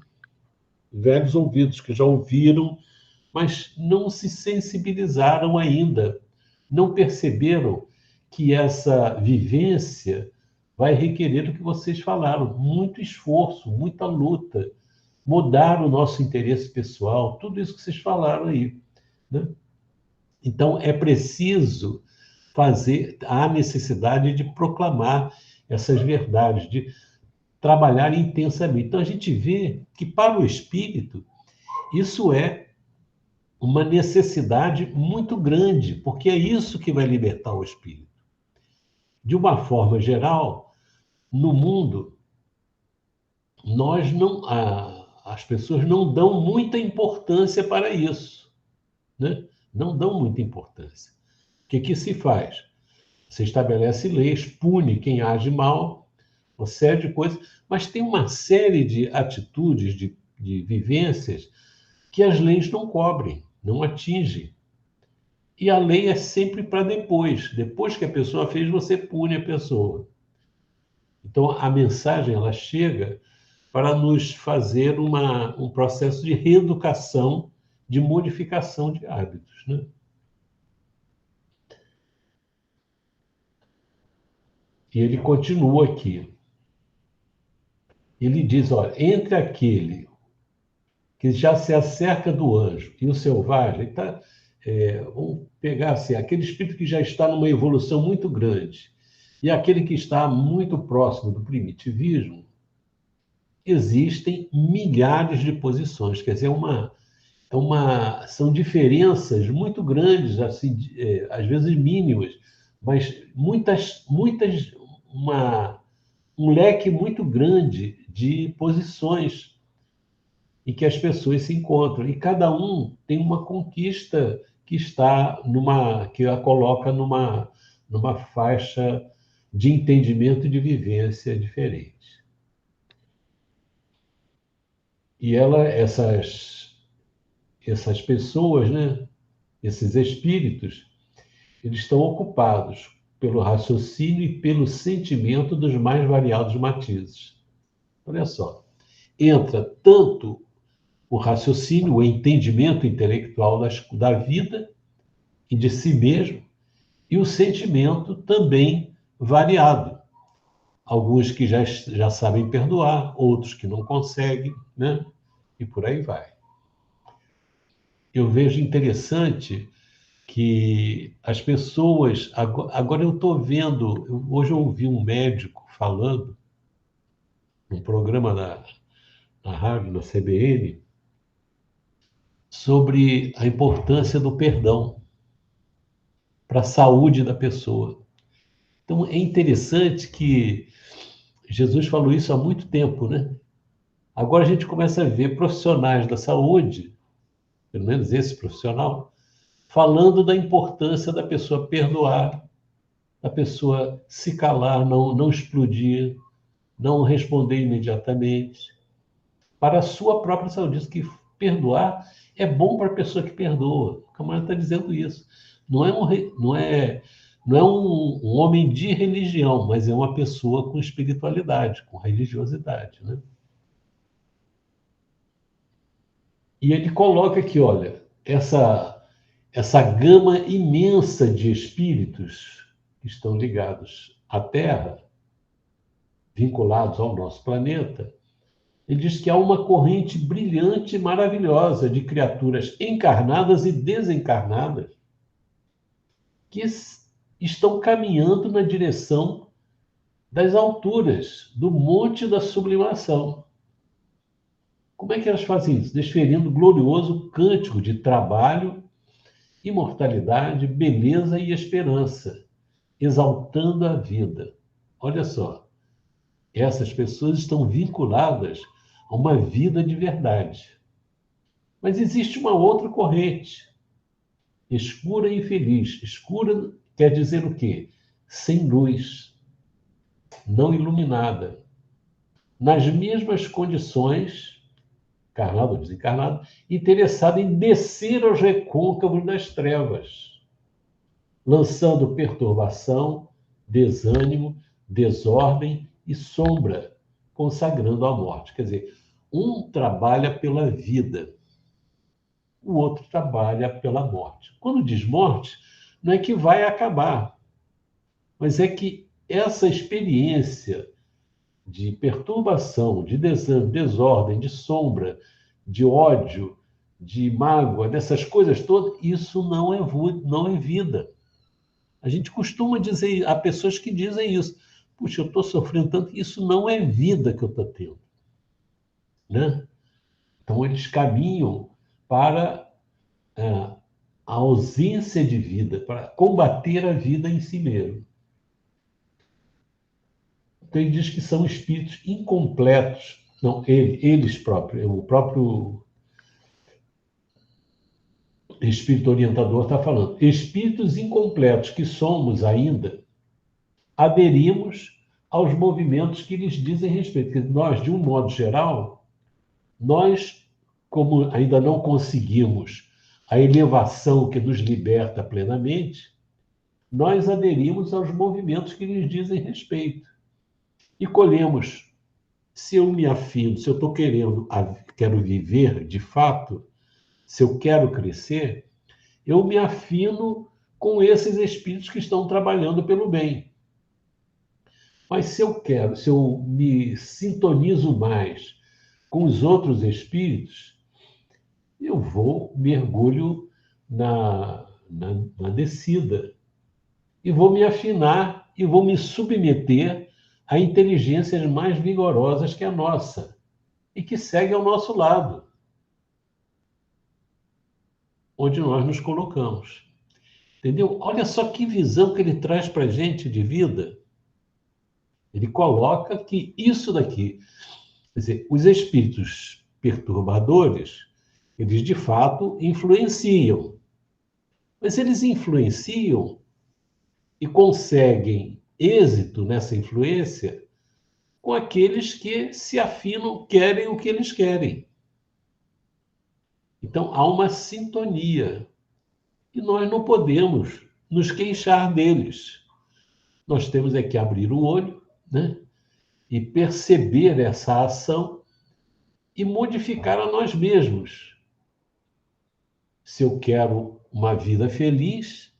Velhos ouvidos, que já ouviram, mas não se sensibilizaram ainda, não perceberam que essa vivência vai requerer o que vocês falaram, muito esforço, muita luta, mudar o nosso interesse pessoal, tudo isso que vocês falaram aí, né? Então, é preciso há necessidade de proclamar essas verdades, de trabalhar intensamente. Então, a gente vê que, para o espírito, isso é uma necessidade muito grande, porque é isso que vai libertar o espírito. De uma forma geral, no mundo, as pessoas não dão muita importância para isso, né? Não dão muita importância. O que se faz? Você estabelece leis, pune quem age mal, uma série de coisas, mas tem uma série de atitudes, de vivências, que as leis não cobrem, não atingem. E a lei é sempre para depois. Depois que a pessoa fez, você pune a pessoa. Então, a mensagem ela chega para nos fazer um processo de reeducação, de modificação de hábitos, né? E ele continua aqui. Ele diz, olha, entre aquele que já se acerca do anjo e o selvagem, vamos pegar assim, aquele espírito que já está numa evolução muito grande e aquele que está muito próximo do primitivismo, existem milhares de posições, quer dizer, são diferenças muito grandes, assim, às vezes mínimas, mas um leque muito grande de posições em que as pessoas se encontram. E cada um tem uma conquista que a coloca numa faixa de entendimento e de vivência diferente. E essas pessoas, né, esses espíritos, eles estão ocupados pelo raciocínio e pelo sentimento dos mais variados matizes. Olha só, entra tanto o raciocínio, o entendimento intelectual da vida e de si mesmo, e o sentimento também variado. Alguns que já sabem perdoar, outros que não conseguem, né? E por aí vai. Eu vejo interessante que as pessoas... Agora eu estou vendo... Hoje eu ouvi um médico falando, num programa na rádio, na CBN, sobre a importância do perdão para a saúde da pessoa. Então, é interessante que Jesus falou isso há muito tempo, né? Agora a gente começa a ver profissionais da saúde, pelo menos esse profissional, falando da importância da pessoa perdoar, da pessoa se calar, não explodir, não responder imediatamente, para a sua própria saúde. Diz que perdoar é bom para a pessoa que perdoa. O camarada está dizendo isso. Não é um homem de religião, mas é uma pessoa com espiritualidade, com religiosidade, né? E ele coloca aqui, olha, essa gama imensa de espíritos que estão ligados à Terra, vinculados ao nosso planeta, ele diz que há uma corrente brilhante e maravilhosa de criaturas encarnadas e desencarnadas que estão caminhando na direção das alturas, do monte da sublimação. Como é que elas fazem isso? Desferindo glorioso cântico de trabalho, imortalidade, beleza e esperança, exaltando a vida. Olha só, essas pessoas estão vinculadas a uma vida de verdade. Mas existe uma outra corrente, escura e infeliz. Escura quer dizer o quê? Sem luz, não iluminada, nas mesmas condições, encarnado ou desencarnado, interessado em descer aos recôncavos das trevas, lançando perturbação, desânimo, desordem e sombra, consagrando a morte. Quer dizer, um trabalha pela vida, o outro trabalha pela morte. Quando diz morte, não é que vai acabar, mas é que essa experiência de perturbação, de desordem, de sombra, de ódio, de mágoa, dessas coisas todas, isso não é vida. A gente costuma dizer, há pessoas que dizem isso. Puxa, eu estou sofrendo tanto, isso não é vida que eu estou tendo. Né? Então, eles caminham para a ausência de vida, para combater a vida em si mesmo. Então, ele diz que são espíritos incompletos. Não, eles próprios, o próprio espírito orientador está falando. Espíritos incompletos que somos ainda, aderimos aos movimentos que lhes dizem respeito. Porque nós, de um modo geral, nós, como ainda não conseguimos a elevação que nos liberta plenamente, nós aderimos aos movimentos que lhes dizem respeito. E colhemos, se eu me afino, se eu estou quero viver de fato, se eu quero crescer, eu me afino com esses espíritos que estão trabalhando pelo bem. Mas se eu me sintonizo mais com os outros espíritos, eu mergulho na descida. E vou me afinar e vou me submeter a inteligências mais vigorosas que a nossa e que seguem ao nosso lado, onde nós nos colocamos. Entendeu? Olha só que visão que ele traz para a gente de vida. Ele coloca que isso daqui, quer dizer, os espíritos perturbadores, eles de fato influenciam. Mas eles influenciam e conseguem êxito nessa influência com aqueles que se afinam, querem o que eles querem. Então, há uma sintonia. E nós não podemos nos queixar deles. Nós temos é que abrir o olho, né? E perceber essa ação e modificar a nós mesmos. Se eu quero uma vida feliz,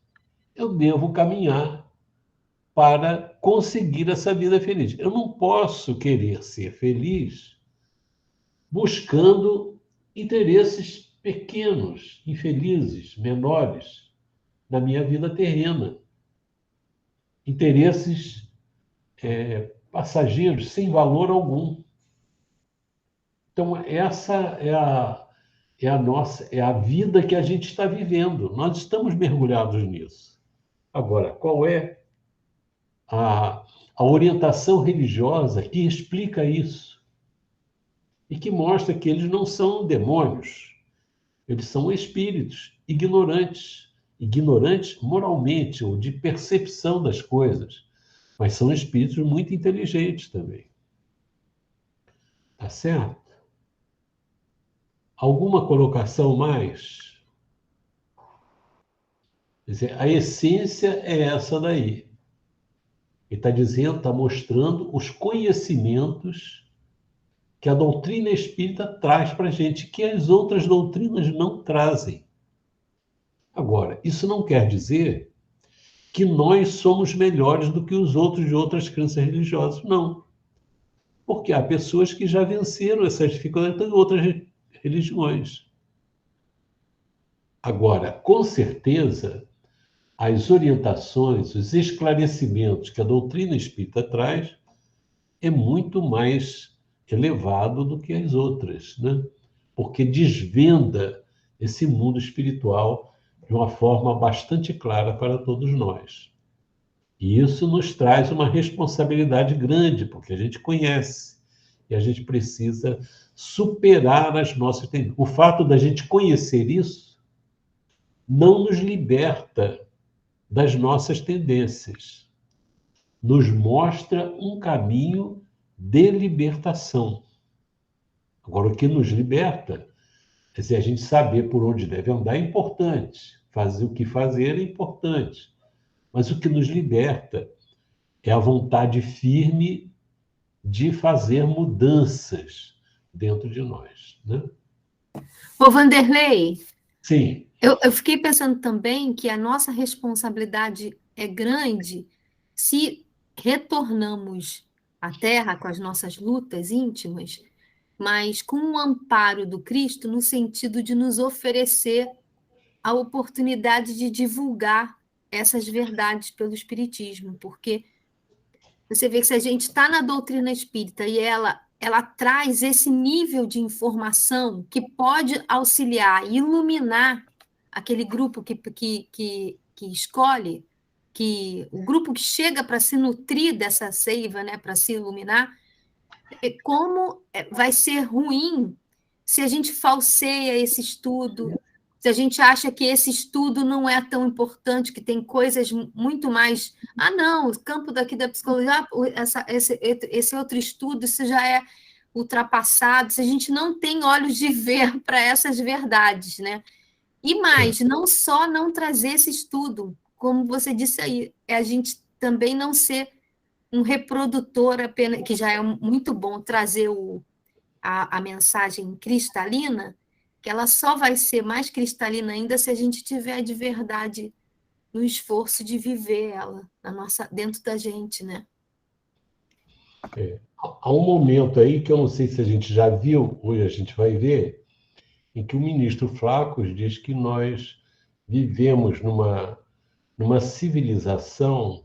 eu devo caminhar para conseguir essa vida feliz. Eu não posso querer ser feliz buscando interesses pequenos, infelizes, menores na minha vida terrena. Interesses passageiros, sem valor algum. Então, essa é a vida que a gente está vivendo. Nós estamos mergulhados nisso. Agora, qual é a orientação religiosa que explica isso? E que mostra que eles não são demônios. Eles são espíritos ignorantes moralmente, ou de percepção das coisas, mas são espíritos muito inteligentes também. Tá certo? Alguma colocação mais? Quer dizer, a essência é essa daí. Ele está dizendo, está mostrando os conhecimentos que a doutrina espírita traz para a gente, que as outras doutrinas não trazem. Agora, isso não quer dizer que nós somos melhores do que os outros de outras crenças religiosas, não. Porque há pessoas que já venceram essas dificuldades em outras religiões. Agora, com certeza, as orientações, os esclarecimentos que a doutrina espírita traz é muito mais elevado do que as outras, né? Porque desvenda esse mundo espiritual de uma forma bastante clara para todos nós. E isso nos traz uma responsabilidade grande, porque a gente conhece e a gente precisa superar as nossas tendências. O fato da gente conhecer isso não nos liberta das nossas tendências, nos mostra um caminho de libertação. Agora, o que nos liberta, quer dizer, a gente saber por onde deve andar é importante, fazer o que fazer é importante, mas o que nos liberta é a vontade firme de fazer mudanças dentro de nós, né? Ô, Vanderlei, Sim. Eu fiquei pensando também que a nossa responsabilidade é grande se retornamos à Terra com as nossas lutas íntimas, mas com o amparo do Cristo, no sentido de nos oferecer a oportunidade de divulgar essas verdades pelo Espiritismo, porque você vê que se a gente está na doutrina espírita e ela traz esse nível de informação que pode auxiliar, iluminar aquele grupo que escolhe, o grupo que chega para se nutrir dessa seiva, né, para se iluminar, como vai ser ruim se a gente falseia esse estudo, se a gente acha que esse estudo não é tão importante, que tem coisas muito mais... não, o campo daqui da psicologia, esse outro estudo, isso já é ultrapassado, se a gente não tem olhos de ver para essas verdades, né? E mais, não só não trazer esse estudo, como você disse aí, é a gente também não ser um reprodutor apenas, que já é muito bom trazer a mensagem cristalina, que ela só vai ser mais cristalina ainda se a gente tiver de verdade no esforço de viver ela dentro da gente, né? Há um momento aí que eu não sei se a gente já viu, hoje a gente vai ver, em que o ministro Flacos diz que nós vivemos numa civilização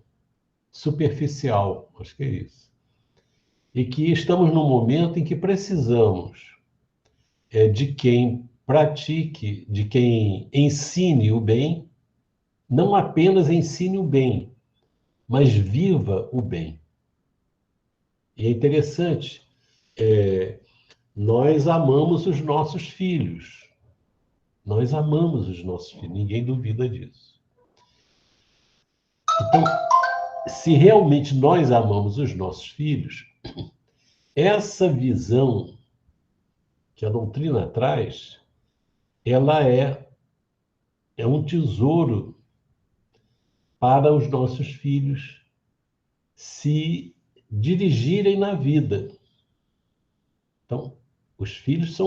superficial, acho que é isso, e que estamos num momento em que precisamos de quem pratique, de quem ensine o bem, não apenas ensine o bem, mas viva o bem. E é interessante, nós amamos os nossos filhos. Nós amamos os nossos filhos, ninguém duvida disso. Então, se realmente nós amamos os nossos filhos, essa visão que a doutrina traz, ela é um tesouro para os nossos filhos se dirigirem na vida. Então, os filhos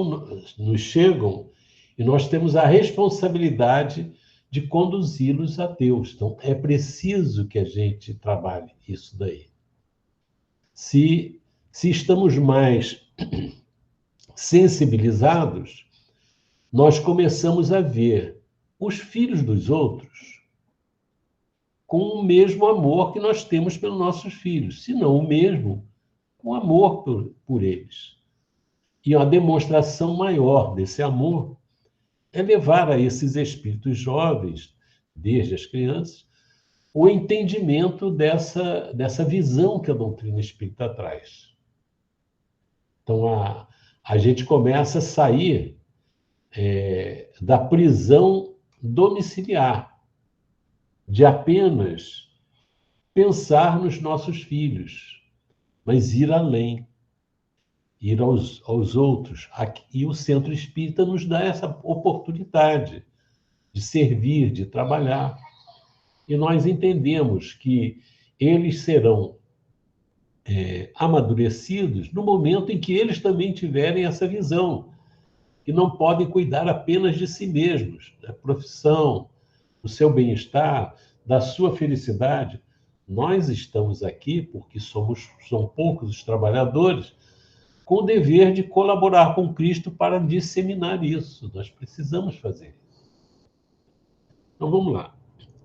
nos chegam e nós temos a responsabilidade de conduzi-los a Deus. Então, é preciso que a gente trabalhe isso daí. Se estamos mais sensibilizados, nós começamos a ver os filhos dos outros com o mesmo amor que nós temos pelos nossos filhos, se não o mesmo, com amor por eles. E uma demonstração maior desse amor é levar a esses espíritos jovens, desde as crianças, o entendimento dessa visão que a doutrina espírita traz. Então, a gente começa a sair da prisão domiciliar, de apenas pensar nos nossos filhos, mas ir além, ir aos outros. E o Centro Espírita nos dá essa oportunidade de servir, de trabalhar. E nós entendemos que eles serão amadurecidos no momento em que eles também tiverem essa visão, que não podem cuidar apenas de si mesmos, da profissão, do seu bem-estar, da sua felicidade. Nós estamos aqui porque são poucos os trabalhadores, com o dever de colaborar com Cristo para disseminar isso. Nós precisamos fazer isso. Então, vamos lá.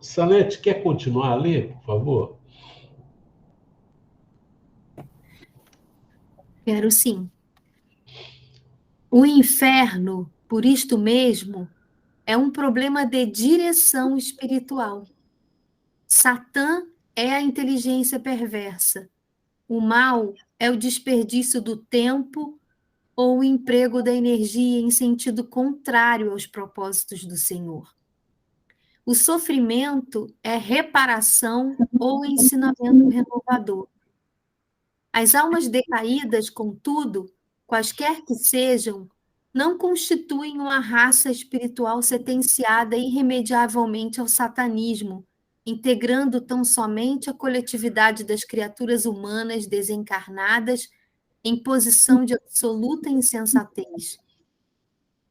Salete, quer continuar a ler, por favor? Quero sim. O inferno, por isto mesmo, é um problema de direção espiritual. Satã é a inteligência perversa. O mal é o desperdício do tempo ou o emprego da energia em sentido contrário aos propósitos do Senhor. O sofrimento é reparação ou ensinamento renovador. As almas decaídas, contudo, quaisquer que sejam, não constituem uma raça espiritual sentenciada irremediavelmente ao satanismo, integrando tão somente a coletividade das criaturas humanas desencarnadas em posição de absoluta insensatez.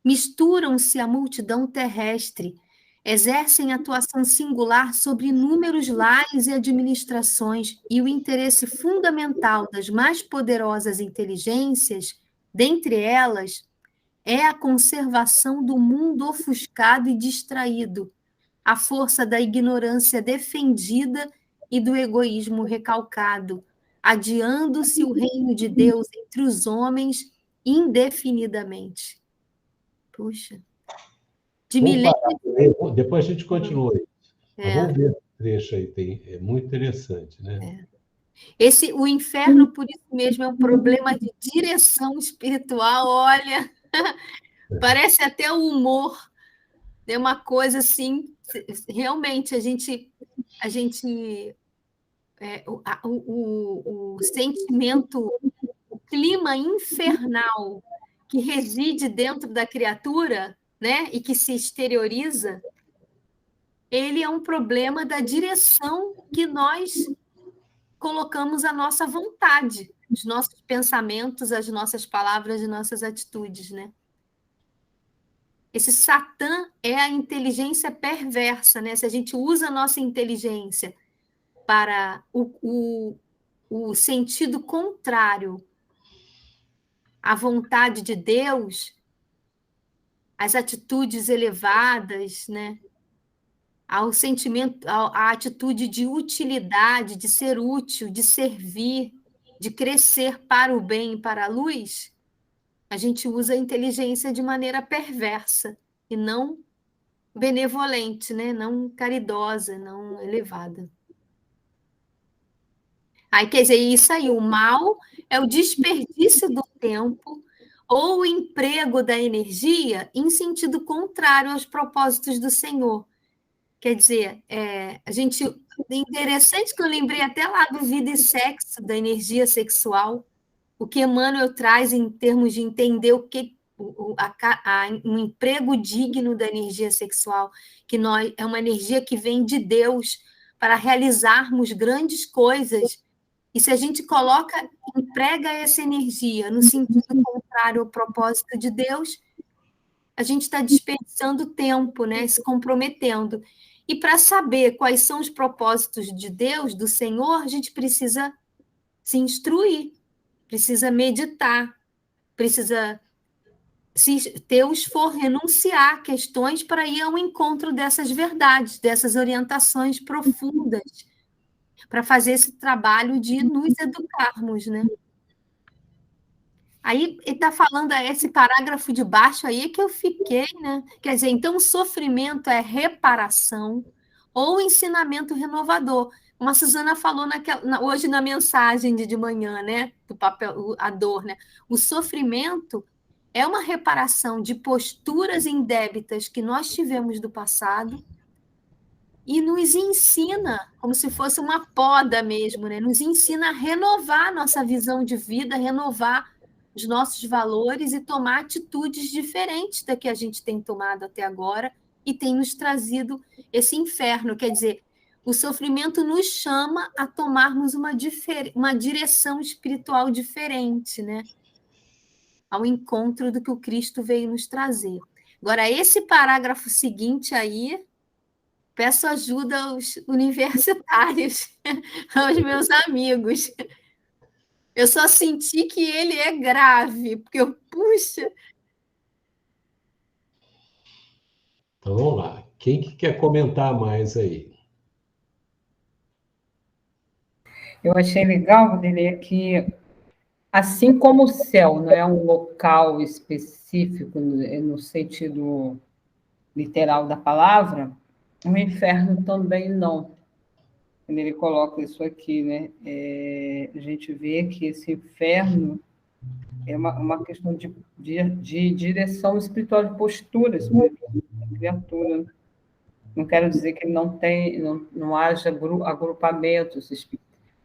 Misturam-se à multidão terrestre, exercem atuação singular sobre inúmeros lares e administrações, e o interesse fundamental das mais poderosas inteligências, dentre elas, é a conservação do mundo ofuscado e distraído, a força da ignorância defendida e do egoísmo recalcado, adiando-se o reino de Deus entre os homens indefinidamente. Puxa. De milênios... Depois a gente continua. Vamos ver esse trecho aí, é muito interessante, né? O inferno, por isso mesmo, é um problema de direção espiritual, olha, parece até o humor, é uma coisa assim, realmente, o sentimento, o clima infernal que reside dentro da criatura, né, e que se exterioriza, ele é um problema da direção que nós colocamos a nossa vontade, os nossos pensamentos, as nossas palavras e nossas atitudes, né? Esse Satã é a inteligência perversa, né? Se a gente usa a nossa inteligência para o sentido contrário à vontade de Deus, as atitudes elevadas, né? Ao sentimento, à atitude de utilidade, de ser útil, de servir, de crescer para o bem e para a luz, a gente usa a inteligência de maneira perversa e não benevolente, né? Não caridosa, não elevada. Aí, quer dizer, isso aí, o mal é o desperdício do tempo ou o emprego da energia em sentido contrário aos propósitos do Senhor. Quer dizer, interessante que eu lembrei até lá do Vida e Sexo, da energia sexual, o que Emmanuel traz em termos de entender o que um emprego digno da energia sexual, que é uma energia que vem de Deus para realizarmos grandes coisas, e se a gente emprega essa energia no sentido contrário ao propósito de Deus, a gente está desperdiçando tempo, né? Se comprometendo. E para saber quais são os propósitos de Deus, do Senhor, a gente precisa se instruir, precisa meditar, precisa ter o esforço, renunciar a questões para ir ao encontro dessas verdades, dessas orientações profundas, para fazer esse trabalho de nos educarmos, né? Aí ele está falando esse parágrafo de baixo aí que eu fiquei, né? Quer dizer, então o sofrimento é reparação ou ensinamento renovador. Como a Suzana falou hoje na mensagem de manhã, né? Do papel, a dor, né? O sofrimento é uma reparação de posturas indébitas que nós tivemos do passado e nos ensina, como se fosse uma poda mesmo, né? Nos ensina a renovar nossa visão de vida, renovar os nossos valores e tomar atitudes diferentes da que a gente tem tomado até agora e tem nos trazido esse inferno. Quer dizer, o sofrimento nos chama a tomarmos uma direção espiritual diferente, né? Ao encontro do que o Cristo veio nos trazer. Agora, esse parágrafo seguinte aí, peço ajuda aos universitários, aos meus amigos. Eu só senti que ele é grave, porque puxa... Então, vamos lá. Quem que quer comentar mais aí? Eu achei legal, Vanderlei, que assim como o céu não é um local específico no sentido literal da palavra, o inferno também não. Quando ele coloca isso aqui, né? A gente vê que esse inferno é uma questão de direção espiritual, de postura espiritual da criatura. Não quero dizer que não haja agrupamentos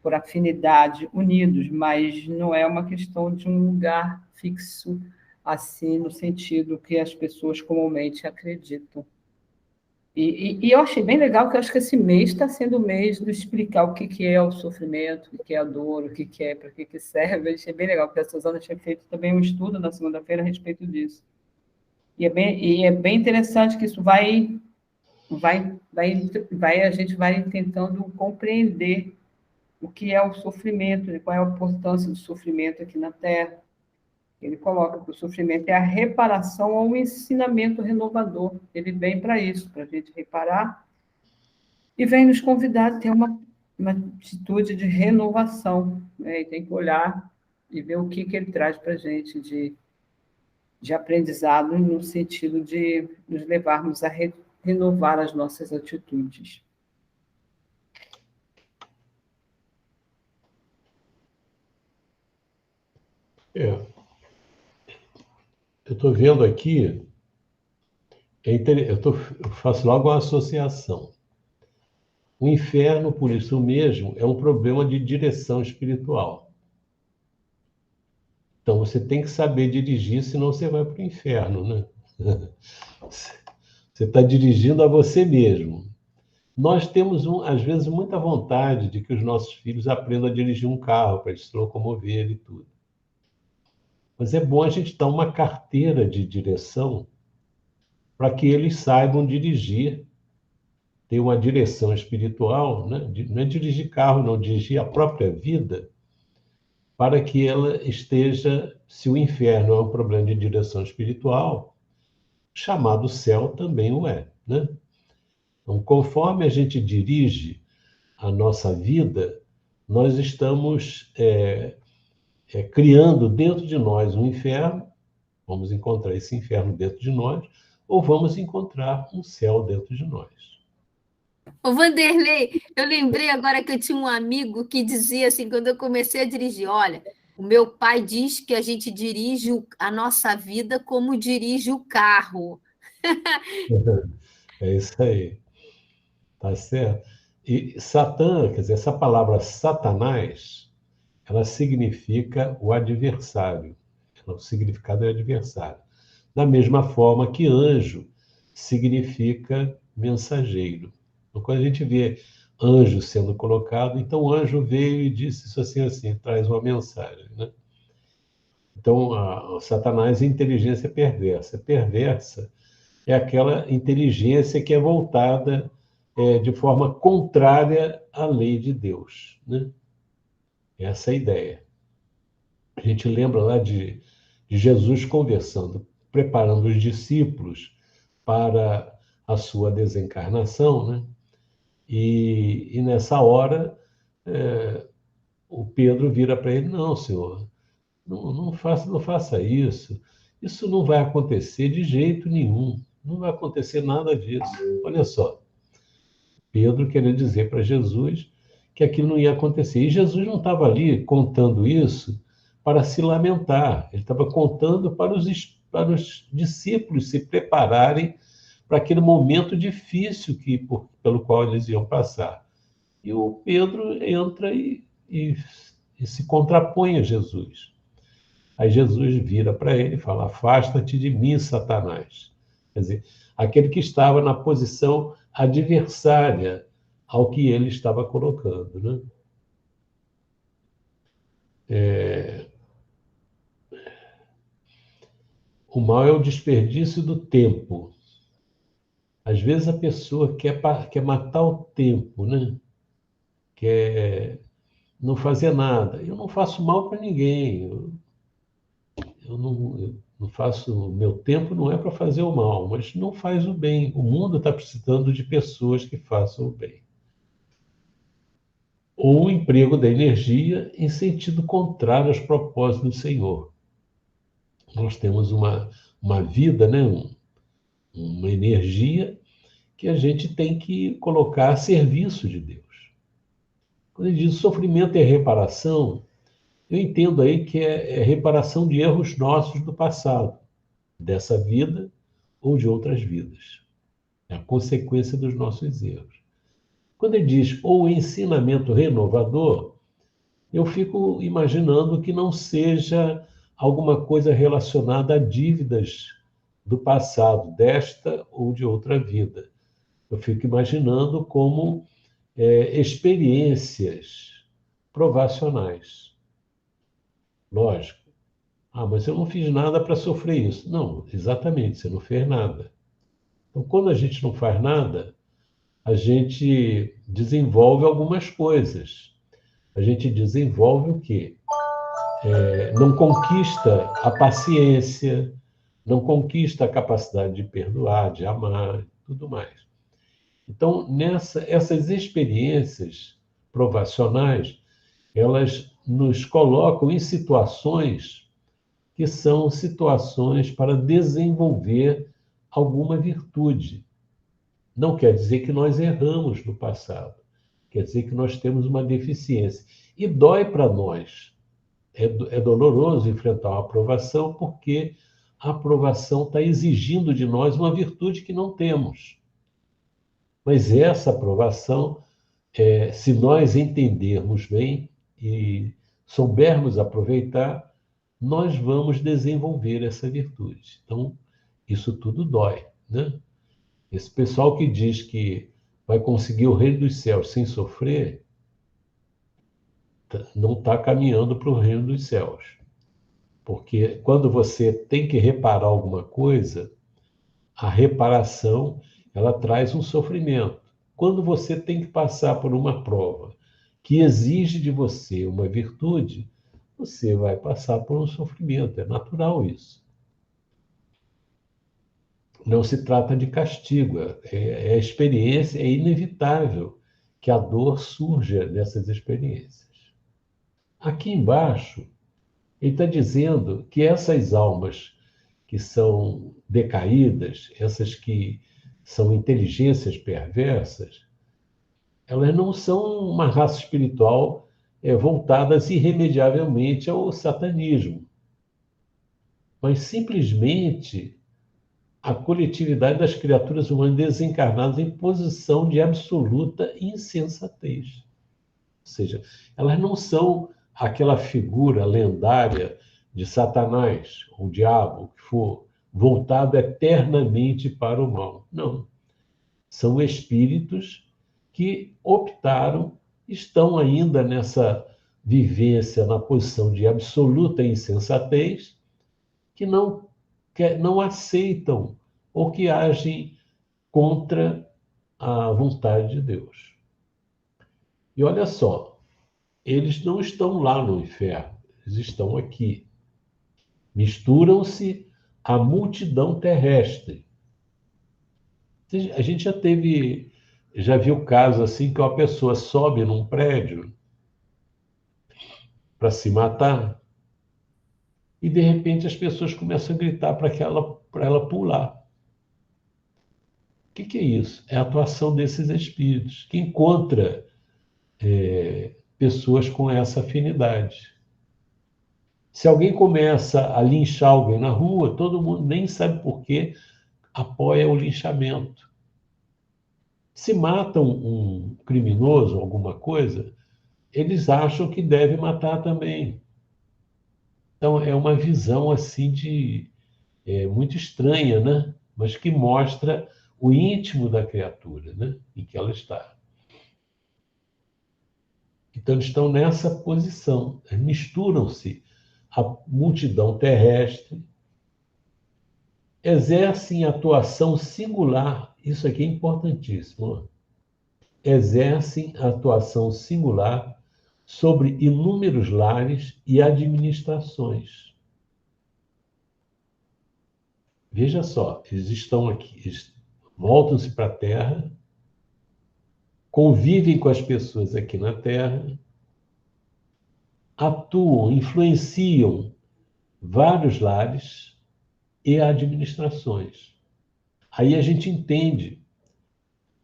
por afinidade unidos, mas não é uma questão de um lugar fixo, assim, no sentido que as pessoas comumente acreditam. E eu achei bem legal, que eu acho que esse mês está sendo o mês de explicar o que é o sofrimento, o que é a dor, o que é, para que serve. Eu achei bem legal, porque a Suzana tinha feito também um estudo na segunda-feira a respeito disso. E é bem interessante que isso a gente vai tentando compreender o que é o sofrimento, qual é a importância do sofrimento aqui na Terra. Ele coloca que o sofrimento é a reparação ou um ensinamento renovador. Ele vem para isso, para a gente reparar, e vem nos convidar a ter uma atitude de renovação, né? E tem que olhar e ver o que ele traz para a gente de aprendizado, no sentido de nos levarmos a renovar as nossas atitudes. Eu estou vendo aqui, eu faço logo uma associação. O inferno, por isso mesmo, é um problema de direção espiritual. Então, você tem que saber dirigir, senão você vai para o inferno, né? Você está dirigindo a você mesmo. Nós temos, às vezes, muita vontade de que os nossos filhos aprendam a dirigir um carro, para eles se locomoverem e tudo. Mas é bom a gente dar uma carteira de direção para que eles saibam dirigir, ter uma direção espiritual, né? Não é dirigir carro, não, dirigir a própria vida, para que ela esteja, se o inferno é um problema de direção espiritual, chamado céu também o é, né? Então, conforme a gente dirige a nossa vida, nós estamos criando dentro de nós um inferno, vamos encontrar esse inferno dentro de nós, ou vamos encontrar um céu dentro de nós. Ô, Vanderlei, eu lembrei agora que eu tinha um amigo que dizia assim, quando eu comecei a dirigir, olha, o meu pai diz que a gente dirige a nossa vida como dirige o carro. É isso aí, tá certo? E Satã, quer dizer, essa palavra Satanás, ela significa o adversário. O significado é adversário. Da mesma forma que anjo significa mensageiro. Então, quando a gente vê anjo sendo colocado, então o anjo veio e disse isso assim, traz uma mensagem, né? Então, Satanás é inteligência perversa. Perversa é aquela inteligência que é voltada de forma contrária à lei de Deus, né? Essa é a ideia. A gente lembra lá de Jesus conversando, preparando os discípulos para a sua desencarnação, né? E nessa hora, o Pedro vira para ele: não, senhor, não faça isso. Isso não vai acontecer de jeito nenhum. Não vai acontecer nada disso. Olha só, Pedro queria dizer para Jesus que aquilo não ia acontecer. E Jesus não estava ali contando isso para se lamentar. Ele estava contando para os discípulos se prepararem para aquele momento difícil pelo qual eles iam passar. E o Pedro entra e se contrapõe a Jesus. Aí Jesus vira para ele e fala: afasta-te de mim, Satanás. Quer dizer, aquele que estava na posição adversária ao que ele estava colocando, né? O mal é o desperdício do tempo. Às vezes a pessoa quer matar o tempo, né? Quer não fazer nada. Eu não faço mal para ninguém. Eu não faço. Meu tempo não é para fazer o mal, mas não faz o bem. O mundo está precisando de pessoas que façam o bem. ou o emprego da energia em sentido contrário aos propósitos do Senhor. Nós temos uma vida, né? Uma energia que a gente tem que colocar a serviço de Deus. Quando ele diz sofrimento é reparação, eu entendo aí que é reparação de erros nossos do passado, dessa vida ou de outras vidas. É a consequência dos nossos erros. Quando ele diz ou ensinamento renovador, eu fico imaginando que não seja alguma coisa relacionada a dívidas do passado, desta ou de outra vida. Eu fico imaginando como experiências provacionais. Lógico. Ah, mas eu não fiz nada para sofrer isso. Não, exatamente, você não fez nada. Então, quando a gente não faz nada, a gente desenvolve algumas coisas. A gente desenvolve o quê? Não conquista a paciência, não conquista a capacidade de perdoar, de amar, tudo mais. Então, essas experiências provacionais, elas nos colocam em situações que são situações para desenvolver alguma virtude. Não quer dizer que nós erramos no passado, quer dizer que nós temos uma deficiência. E dói para nós. É doloroso enfrentar uma aprovação, porque a aprovação está exigindo de nós uma virtude que não temos. Mas essa aprovação, se nós entendermos bem e soubermos aproveitar, nós vamos desenvolver essa virtude. Então, isso tudo dói, né? Esse pessoal que diz que vai conseguir o reino dos céus sem sofrer, não está caminhando para o reino dos céus. Porque quando você tem que reparar alguma coisa, a reparação, ela traz um sofrimento. Quando você tem que passar por uma prova que exige de você uma virtude, você vai passar por um sofrimento. É natural isso. Não se trata de castigo. É experiência, é inevitável que a dor surja dessas experiências. Aqui embaixo, ele está dizendo que essas almas que são decaídas, essas que são inteligências perversas, elas não são uma raça espiritual voltadas irremediavelmente ao satanismo, mas simplesmente a coletividade das criaturas humanas desencarnadas em posição de absoluta insensatez. Ou seja, elas não são aquela figura lendária de Satanás, ou diabo, o que for, voltado eternamente para o mal. Não. São espíritos que optaram, estão ainda nessa vivência, na posição de absoluta insensatez, que não aceitam ou que agem contra a vontade de Deus. E olha só, eles não estão lá no inferno, eles estão aqui. Misturam-se à multidão terrestre. A gente já viu casos assim que uma pessoa sobe num prédio para se matar e de repente as pessoas começam a gritar para ela pular. O que é isso? É a atuação desses espíritos que encontra pessoas com essa afinidade. Se alguém começa a linchar alguém na rua, todo mundo nem sabe por quê, apoia o linchamento. Se matam um criminoso, alguma coisa, eles acham que deve matar também. Então, é uma visão assim muito estranha, né? Mas que mostra o íntimo da criatura, né? Em que ela está. Então, eles estão nessa posição, misturam-se à multidão terrestre, exercem atuação singular, isso aqui é importantíssimo, exercem atuação singular sobre inúmeros lares e administrações. Veja só, eles estão aqui, eles voltam-se para a Terra, convivem com as pessoas aqui na Terra, atuam, influenciam vários lares e administrações. Aí a gente entende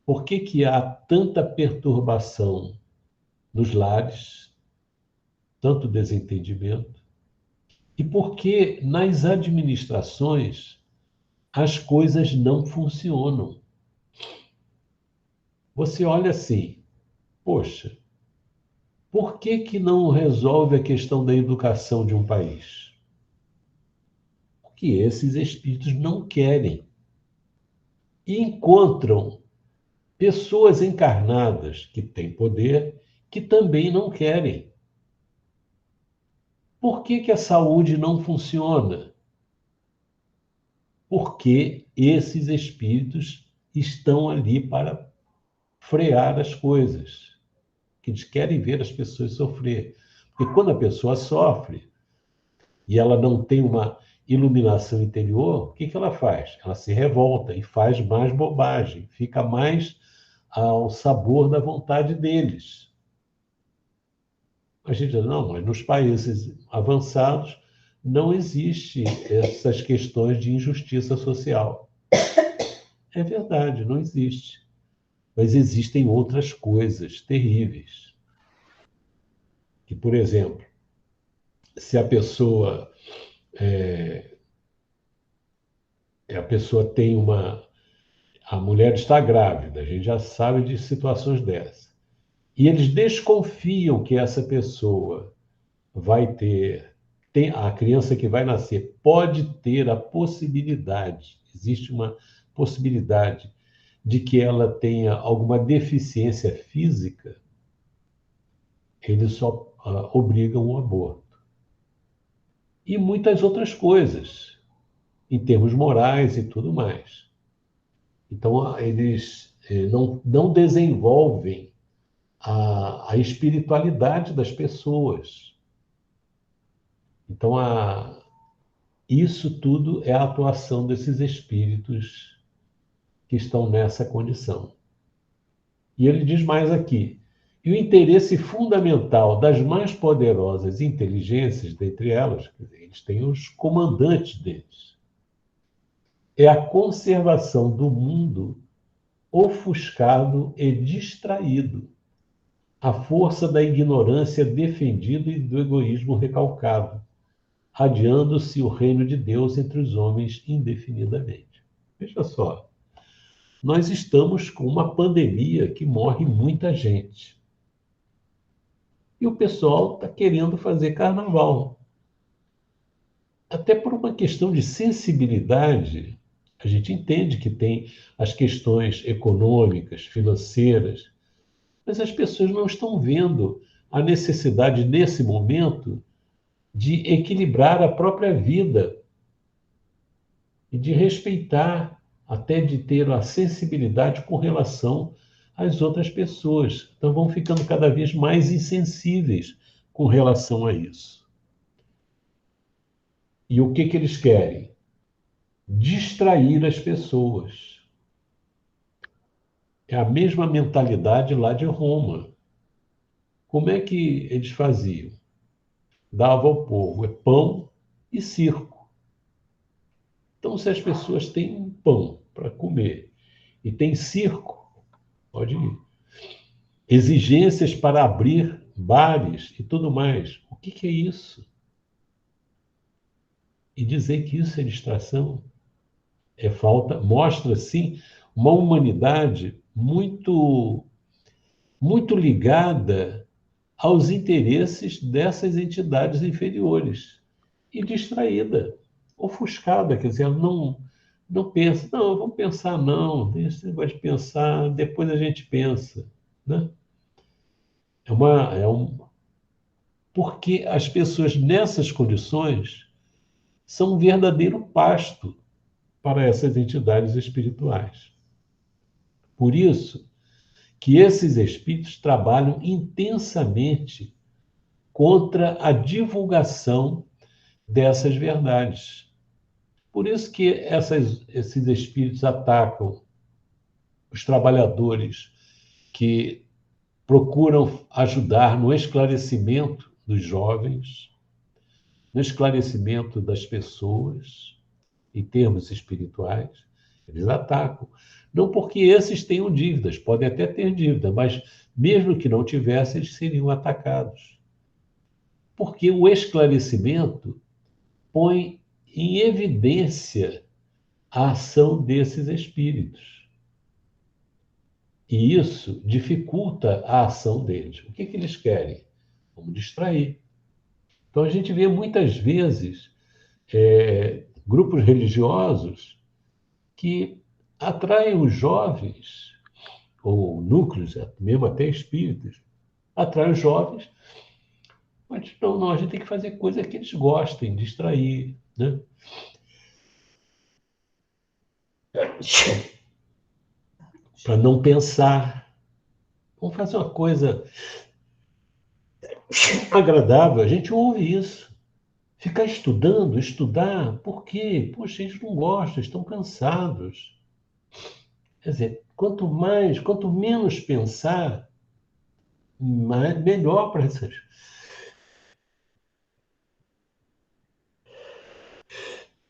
por que há tanta perturbação nos lares, tanto desentendimento, e por que nas administrações as coisas não funcionam. Você olha assim, poxa, por que não resolve a questão da educação de um país? Porque esses espíritos não querem. E encontram pessoas encarnadas que têm poder que também não querem. Por que a saúde não funciona? Porque esses espíritos estão ali para frear as coisas, que eles querem ver as pessoas sofrer. Porque quando a pessoa sofre e ela não tem uma iluminação interior, o que ela faz? Ela se revolta e faz mais bobagem, fica mais ao sabor da vontade deles. A gente diz, não, mas nos países avançados não existe essas questões de injustiça social. É verdade, não existe. Mas existem outras coisas terríveis. Que, por exemplo, se a pessoa tem a mulher está grávida, a gente já sabe de situações dessas. E eles desconfiam que essa pessoa vai a criança que vai nascer pode ter a possibilidade, existe uma possibilidade de que ela tenha alguma deficiência física, eles só obrigam o aborto. E muitas outras coisas, em termos morais e tudo mais. Então, eles não desenvolvem a espiritualidade das pessoas. Então, isso tudo é a atuação desses espíritos que estão nessa condição. E ele diz mais aqui, e o interesse fundamental das mais poderosas inteligências, dentre elas, eles têm os comandantes deles, é a conservação do mundo ofuscado e distraído, a força da ignorância defendida e do egoísmo recalcado, adiando-se o reino de Deus entre os homens indefinidamente. Veja só, nós estamos com uma pandemia que morre muita gente. E o pessoal está querendo fazer carnaval. Até por uma questão de sensibilidade, a gente entende que tem as questões econômicas, financeiras, mas as pessoas não estão vendo a necessidade, nesse momento, de equilibrar a própria vida e de respeitar, até de ter a sensibilidade com relação às outras pessoas. Então vão ficando cada vez mais insensíveis com relação a isso. E o que eles querem? Distrair as pessoas. É a mesma mentalidade lá de Roma. Como é que eles faziam? Dava ao povo pão e circo. Então, se as pessoas têm pão para comer e têm circo, pode ir. Exigências para abrir bares e tudo mais. O que é isso? E dizer que isso é distração é falta, mostra, sim, uma humanidade muito, muito ligada aos interesses dessas entidades inferiores e distraída, ofuscada, quer dizer, ela não pensa, não, vamos pensar não, deixa esse negócio de pensar, depois a gente pensa, né? Porque as pessoas nessas condições são um verdadeiro pasto para essas entidades espirituais. Por isso que esses espíritos trabalham intensamente contra a divulgação dessas verdades. Por isso que esses espíritos atacam os trabalhadores que procuram ajudar no esclarecimento dos jovens, no esclarecimento das pessoas, em termos espirituais, eles atacam. Não porque esses tenham dívidas, podem até ter dívida, mas mesmo que não tivessem, eles seriam atacados. Porque o esclarecimento põe em evidência a ação desses espíritos. E isso dificulta a ação deles. O que eles querem? Vamos distrair. Então, a gente vê muitas vezes grupos religiosos que atraem os jovens, ou núcleos, mesmo até espíritas, atraem os jovens, mas não, a gente tem que fazer coisa que eles gostem, distrair, né? Para não pensar. Vamos fazer uma coisa agradável. A gente ouve isso. Ficar estudando, estudar, por quê? Poxa, eles não gostam, estão cansados. Quer dizer, quanto menos pensar, melhor para essas.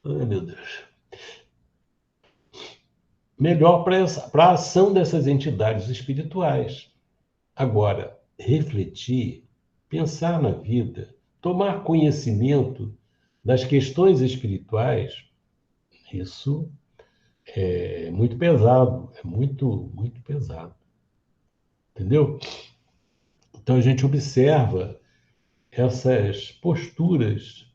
Ai, meu Deus. Melhor para a ação dessas entidades espirituais. Agora, refletir, pensar na vida, tomar conhecimento das questões espirituais, isso é muito pesado, é muito, muito pesado. Entendeu? Então, a gente observa essas posturas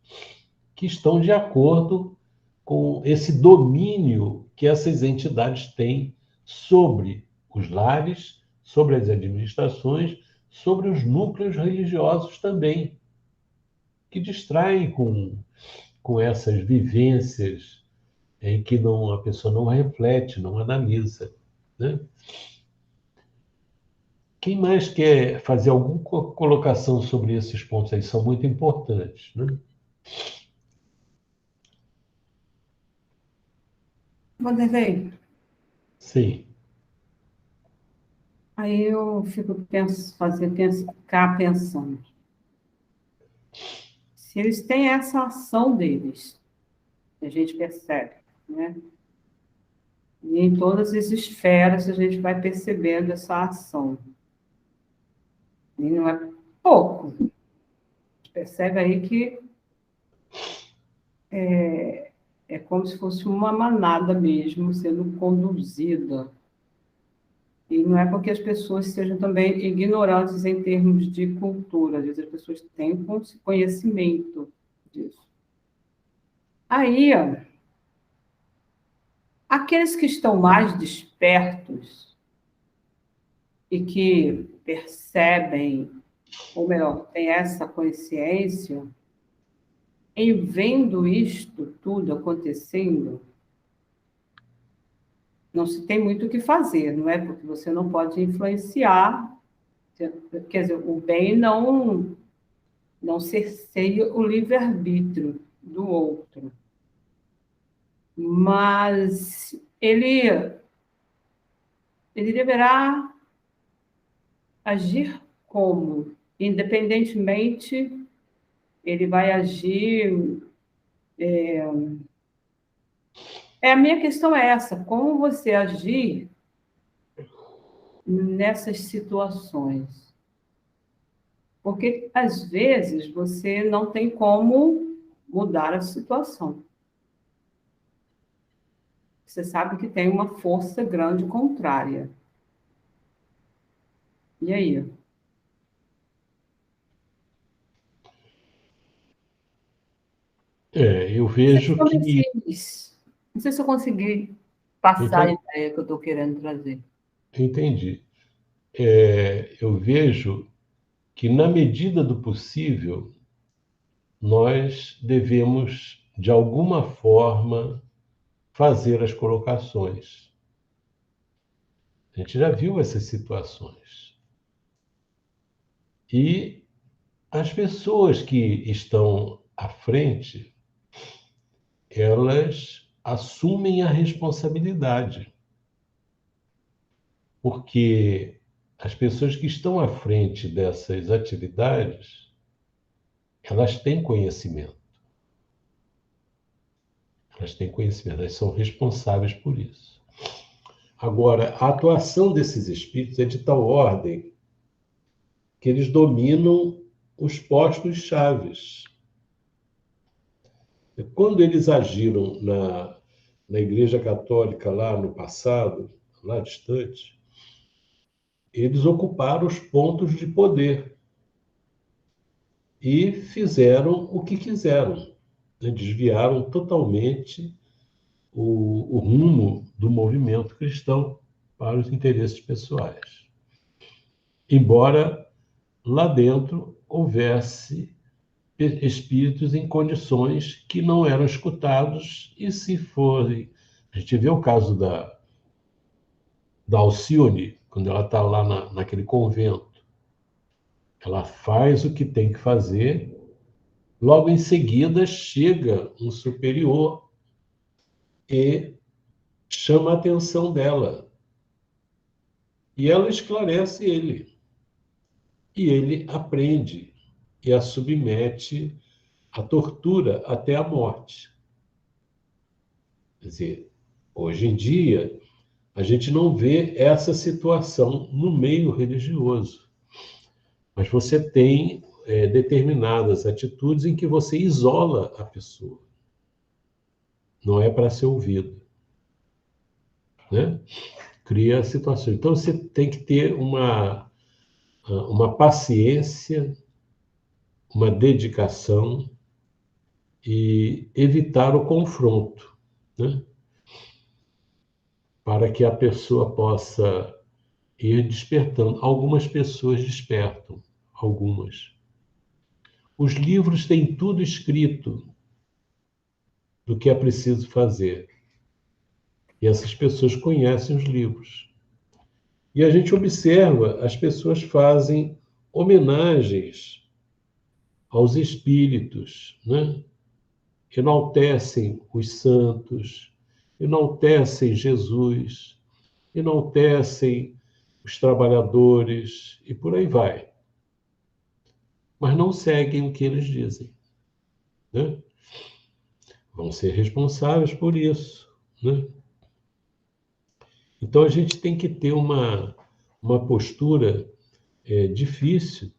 que estão de acordo com esse domínio que essas entidades têm sobre os lares, sobre as administrações, sobre os núcleos religiosos também, que distraem com essas vivências em que a pessoa não reflete, não analisa, né? Quem mais quer fazer alguma colocação sobre esses pontos aí? São muito importantes, né? Vanderlei, Sim. aí eu ficar pensando. Se eles têm essa ação deles, a gente percebe, né? E em todas as esferas a gente vai percebendo essa ação. E não é pouco. A gente percebe aí que é como se fosse uma manada mesmo sendo conduzida. E não é porque as pessoas sejam também ignorantes em termos de cultura, às vezes as pessoas têm conhecimento disso. Aí, ó, aqueles que estão mais despertos e que percebem, ou melhor, têm essa consciência, em vendo isto tudo acontecendo, não se tem muito o que fazer, não é? Porque você não pode influenciar, quer dizer, o bem não cerceia o livre-arbítrio do outro. Mas ele deverá agir como? Independentemente, ele vai agir... a minha questão é essa, como você agir nessas situações? Porque, às vezes, você não tem como mudar a situação. Você sabe que tem uma força grande contrária. E aí? Eu vejo que... Não sei se eu consegui passar a ideia que eu estou querendo trazer. Entendi. Eu vejo que, na medida do possível, nós devemos, de alguma forma, fazer as colocações. A gente já viu essas situações. E as pessoas que estão à frente, elas assumem a responsabilidade. Porque as pessoas que estão à frente dessas atividades, elas têm conhecimento. Elas têm conhecimento, elas são responsáveis por isso. Agora, a atuação desses espíritos é de tal ordem que eles dominam os postos chaves. Quando eles agiram na Igreja Católica lá no passado, lá distante, eles ocuparam os pontos de poder e fizeram o que quiseram, né? Desviaram totalmente o rumo do movimento cristão para os interesses pessoais. Embora lá dentro houvesse espíritos em condições que não eram escutados, e se forem... A gente vê o caso da Alcione, quando ela está lá naquele convento. Ela faz o que tem que fazer, logo em seguida chega um superior e chama a atenção dela. E ela esclarece ele. E ele aprende e a submete à tortura até a morte. Quer dizer, hoje em dia, a gente não vê essa situação no meio religioso. Mas você tem determinadas atitudes em que você isola a pessoa. Não é para ser ouvido, né? Cria situações. Então, você tem que ter uma paciência, uma dedicação e evitar o confronto, né? Para que a pessoa possa ir despertando. Algumas pessoas despertam, algumas. Os livros têm tudo escrito do que é preciso fazer. E essas pessoas conhecem os livros. E a gente observa, as pessoas fazem homenagens aos espíritos, né? Enaltecem os santos, enaltecem Jesus, enaltecem os trabalhadores e por aí vai. Mas não seguem o que eles dizem, né? Vão ser responsáveis por isso, né? Então, a gente tem que ter uma postura difícil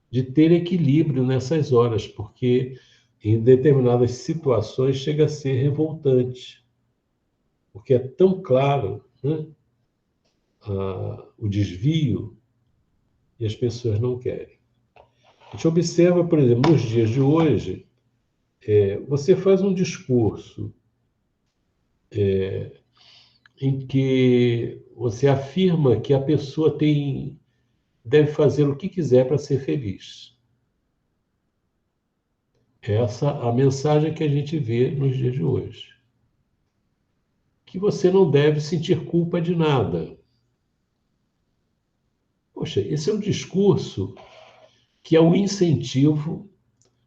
de ter equilíbrio nessas horas, porque em determinadas situações chega a ser revoltante, porque é tão claro, né, o desvio e as pessoas não querem. A gente observa, por exemplo, nos dias de hoje, você faz um discurso em que você afirma que a pessoa deve fazer o que quiser para ser feliz. Essa é a mensagem que a gente vê nos dias de hoje. Que você não deve sentir culpa de nada. Poxa, esse é um discurso que é um incentivo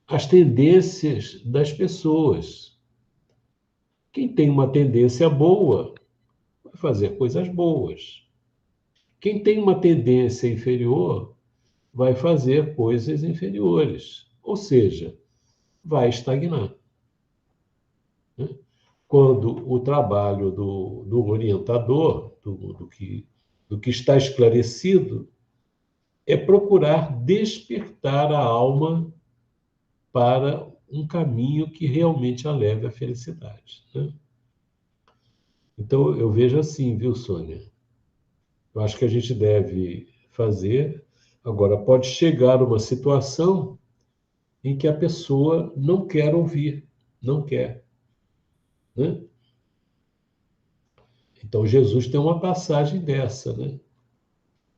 às tendências das pessoas. Quem tem uma tendência boa vai fazer coisas boas. Quem tem uma tendência inferior vai fazer coisas inferiores. Ou seja, vai estagnar. Quando o trabalho do orientador, do que está esclarecido, é procurar despertar a alma para um caminho que realmente a leve à felicidade, né? Então, eu vejo assim, viu, Sônia? Eu acho que a gente deve fazer. Agora, pode chegar uma situação em que a pessoa não quer ouvir, não quer, né? Então, Jesus tem uma passagem dessa, né?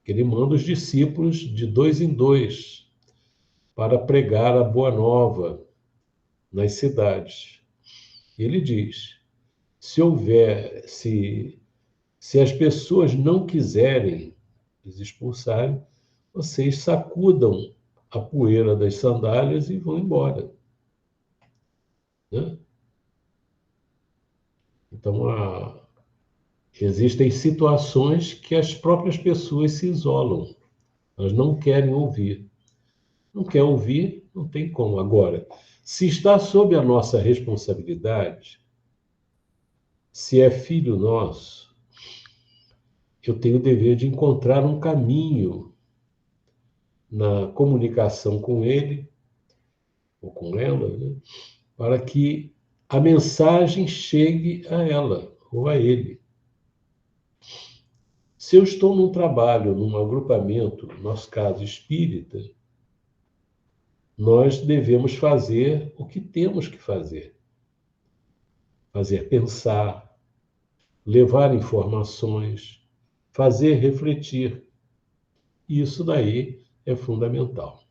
Que ele manda os discípulos de 2 em 2 para pregar a boa nova nas cidades. Ele diz: se as pessoas não quiserem os expulsarem, vocês sacudam a poeira das sandálias e vão embora, né? Então, Existem situações que as próprias pessoas se isolam. Elas não querem ouvir. Não quer ouvir, não tem como. Agora, se está sob a nossa responsabilidade, se é filho nosso, eu tenho o dever de encontrar um caminho na comunicação com ele, ou com ela, né, para que a mensagem chegue a ela ou a ele. Se eu estou num trabalho, num agrupamento, no nosso caso espírita, nós devemos fazer o que temos que fazer. Fazer pensar, levar informações, fazer refletir. Isso daí é fundamental.